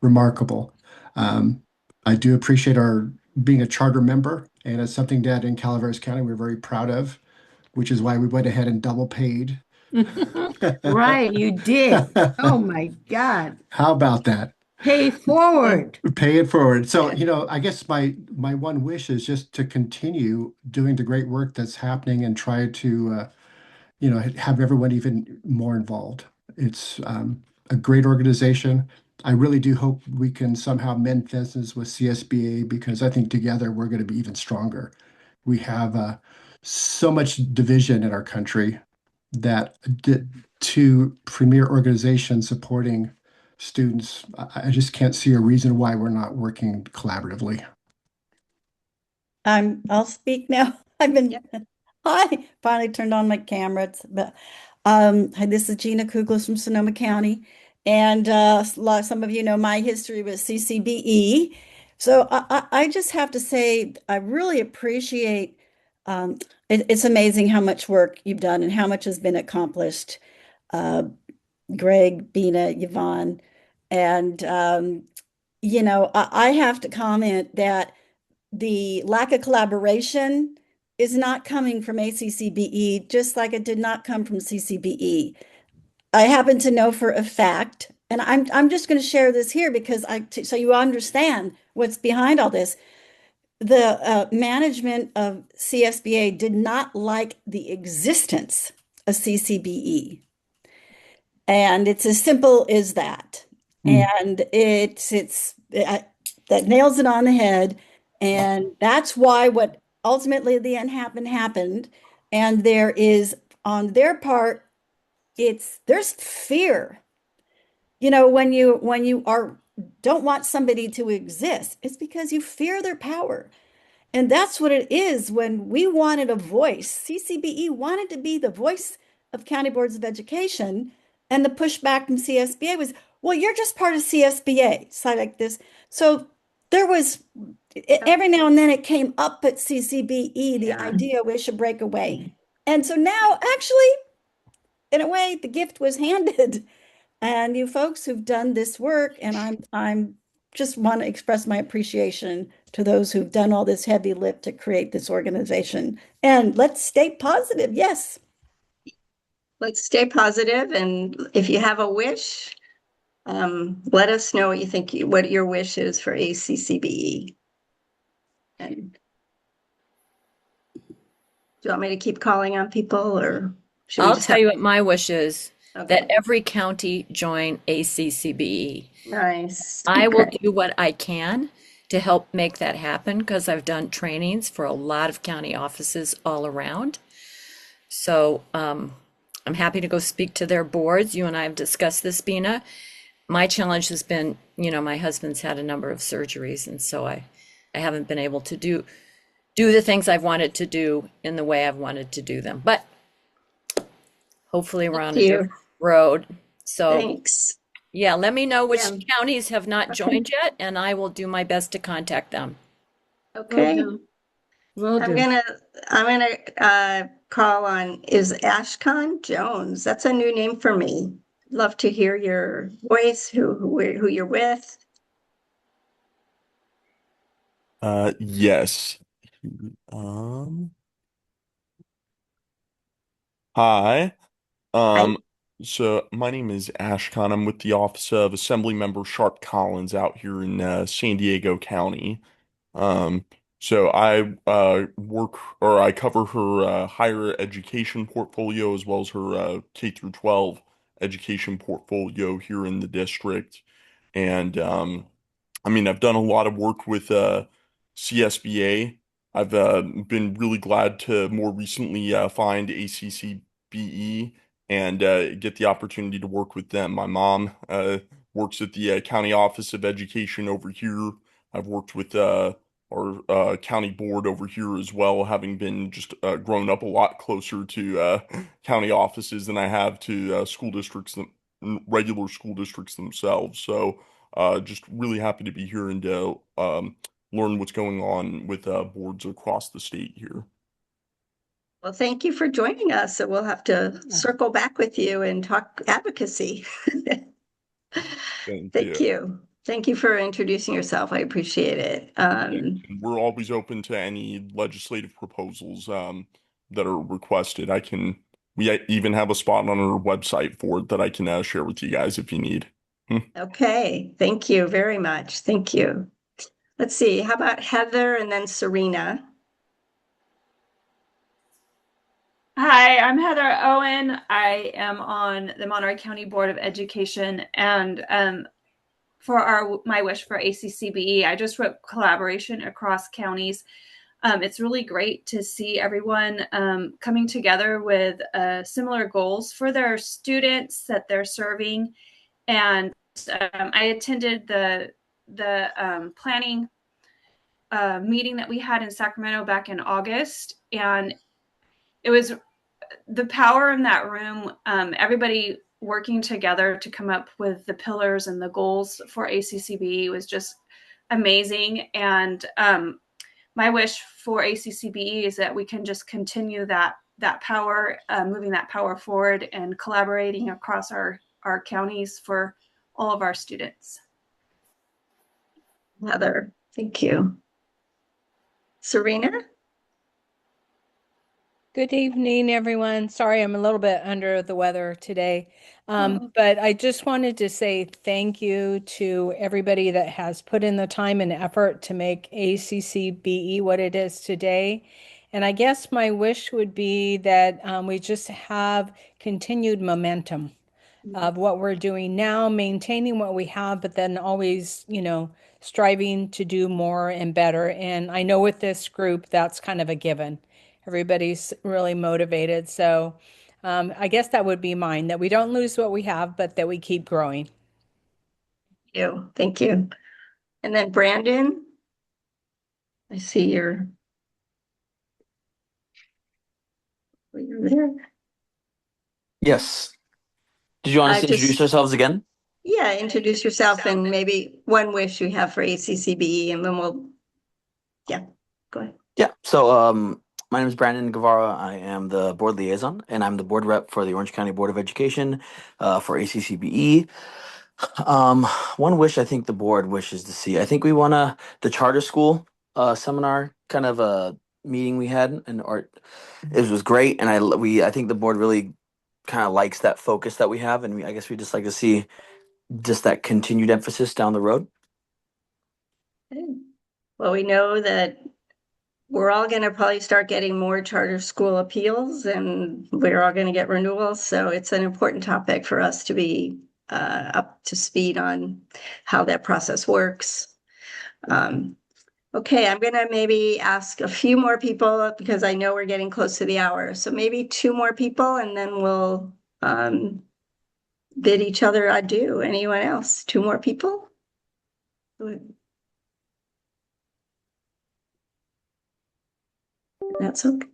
remarkable. I do appreciate our being a charter member, and it's something that in Calaveras County we're very proud of, which is why we went ahead and double paid. Right, you did. Oh my God. How about that? Pay forward. Pay it forward. So, I guess my one wish is just to continue doing the great work that's happening and try to, have everyone even more involved. It's a great organization. I really do hope we can somehow mend fences with CSBA because I think together we're going to be even stronger. We have so much division in our country that two premier organizations supporting students, I just can't see a reason why we're not working collaboratively. I'll speak now. Hi, finally turned on my camera. Hi, this is Gina Kuglis from Sonoma County, and some of you know my history with CCBE. So I just have to say I really appreciate. It's amazing how much work you've done and how much has been accomplished. Greg, Bina, Yvonne, and I have to comment that the lack of collaboration is not coming from ACCBE, just like it did not come from CCBE. I happen to know for a fact, and I'm just going to share this here because so you understand what's behind all this. The management of CSBA did not like the existence of CCBE. And it's as simple as that. And that nails it on the head. And that's why what ultimately at the end happened. And there is on their part, there's fear. When you are don't want somebody to exist, it's because you fear their power. And that's what it is when we wanted a voice. CCBE wanted to be the voice of county boards of education. And the pushback from CSBA was, well, you're just part of CSBA. So like this. So there was every now and then it came up at CCBE, the idea we should break away. And so now actually, in a way, the gift was handed. And you folks who've done this work, and I'm just want to express my appreciation to those who've done all this heavy lift to create this organization. And let's stay positive. Yes. Let's stay positive, and if you have a wish, let us know what you think, what your wish is for ACCBE. And do you want me to keep calling on people, or should we I'll just tell have? you what my wish is, Okay. that every county join ACCBE. Nice. I will Okay. do what I can to help make that happen because I've done trainings for a lot of county offices all around. So I'm happy to go speak to their boards. You and I have discussed this, Bina. My challenge has been, my husband's had a number of surgeries, and so I haven't been able to do the things I've wanted to do in the way I've wanted to do them. But hopefully we're on a different road. So Thanks. yeah, let me know which Yeah. counties have not joined yet, and I will do my best to contact them. Okay. Will I'm do. gonna call on, is Ashcon Jones? That's a new name for me. Love to hear your voice, who you're with. Yes. Um, Hi. I So my name is Ashcon. I'm with the Office of Assemblymember Sharp Collins out here in San Diego County. Um, so I cover her higher education portfolio as well as her K through 12 education portfolio here in the district. And I mean, I've done a lot of work with CSBA. I've been really glad to more recently find ACCBE and get the opportunity to work with them. My mom works at the County Office of Education over here. I've worked with our county board over here as well, having been just grown up a lot closer to county offices than I have to regular school districts themselves. So just really happy to be here and learn what's going on with boards across the state here. Well, thank you for joining us. So we'll have to circle back with you and talk advocacy. Thank Thank you. you. Thank you for introducing yourself. I appreciate it. And we're always open to any legislative proposals that are requested. We even have a spot on our website for it that I can share with you guys if you need. Okay. Thank you very much. Thank you. Let's see. How about Heather and then Serena? Hi, I'm Heather Owen. I am on the Monterey County Board of Education, and for my wish for ACCBE, I just wrote collaboration across counties. It's really great to see everyone coming together with similar goals for their students that they're serving. And I attended the planning meeting that we had in Sacramento back in August, and it was the power in that room, everybody working together to come up with the pillars and the goals for ACCBE was just amazing. And my wish for ACCBE is that we can just continue that power, moving that power forward and collaborating across our counties for all of our students. Heather, thank you. Serena? Good evening, everyone. Sorry, I'm a little bit under the weather today. But I just wanted to say thank you to everybody that has put in the time and effort to make ACCBE what it is today. And I guess my wish would be that we just have continued momentum. of what we're doing now, maintaining what we have, but then always, striving to do more and better. And I know with this group, that's kind of a given. Everybody's really motivated. So I guess that would be mine, that we don't lose what we have, but that we keep growing. Thank you. And then Brandon, I see you're there. Yes. Did you want us to introduce ourselves again? Yeah, introduce yourself and maybe one wish you have for ACCBE, and then go ahead. Yeah. So my name is Brandon Guevara. I am the board liaison, and I'm the board rep for the Orange County Board of Education for ACCBE. One wish I think the board wishes to see. I think we want the charter school seminar kind of a meeting we had, and it was great, and I think the board really kind of likes that focus that we have, and I guess we just like to see just that continued emphasis down the road. Well, we know that we're all going to probably start getting more charter school appeals, and we're all going to get renewals. So it's an important topic for us to be up to speed on how that process works. Okay, I'm going to maybe ask a few more people because I know we're getting close to the hour. So maybe two more people, and then we'll bid each other adieu. Anyone else? Two more people? That's okay.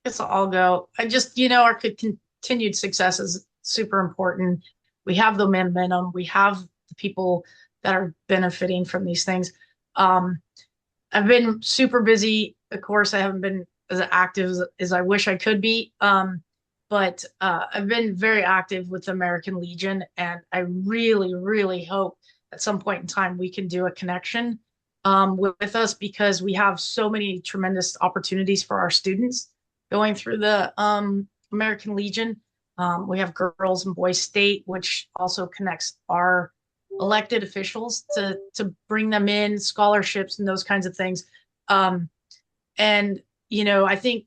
Guess I'll go. Our continued success is super important. We have the momentum. We have the people that are benefiting from these things. I've been super busy. Of course, I haven't been as active as I wish I could be. But I've been very active with the American Legion, and I really, really hope at some point in time we can do a connection with us, because we have so many tremendous opportunities for our students going through the American Legion. We have Girls and Boys State, which also connects our elected officials to bring them in, scholarships and those kinds of things. I think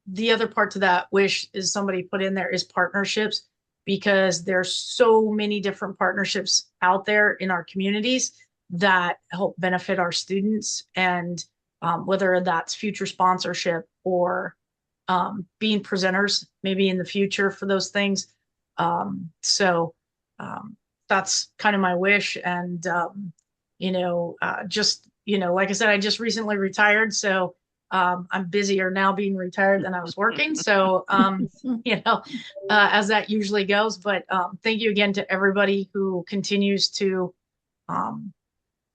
the other part to that wish is somebody put in there is partnerships, because there's so many different partnerships out there in our communities that help benefit our students, and whether that's future sponsorship or being presenters maybe in the future for those things. That's kind of my wish. And, like I said, I just recently retired. So I'm busier now being retired than I was working. So, as that usually goes. But thank you again to everybody who continues to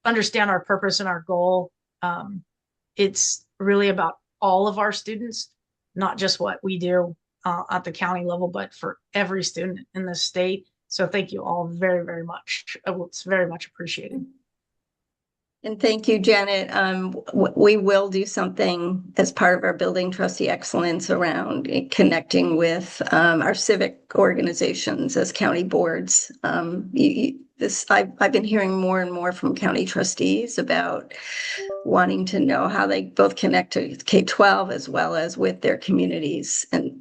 understand our purpose and our goal. It's really about all of our students, not just what we do at the county level, but for every student in the state. So thank you all very, very much. It's very much appreciated. And thank you, Janet. We will do something as part of our Building Trustee Excellence around connecting with our civic organizations as county boards. I've been hearing more and more from county trustees about wanting to know how they both connect to K-12 as well as with their communities. And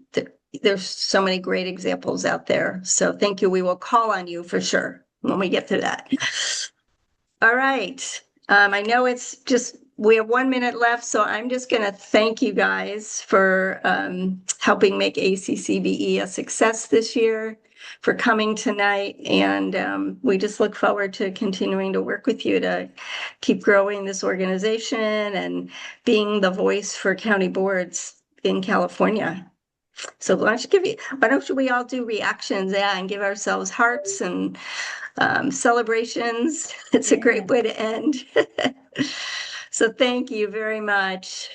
there's so many great examples out there. So thank you. We will call on you for sure when we get to that. All right. I know we have 1 minute left, so I'm just going to thank you guys for helping make ACCBE a success this year, for coming tonight. And we just look forward to continuing to work with you to keep growing this organization and being the voice for county boards in California. So why don't we all do reactions, and give ourselves hearts and celebrations. It's a great way to end. So thank you very much.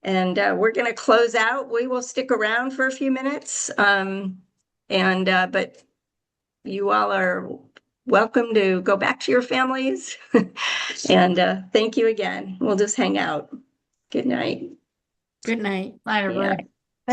And we're going to close out. We will stick around for a few minutes. But you all are welcome to go back to your families. And thank you again. We'll just hang out. Good night. Good night. Bye, everybody.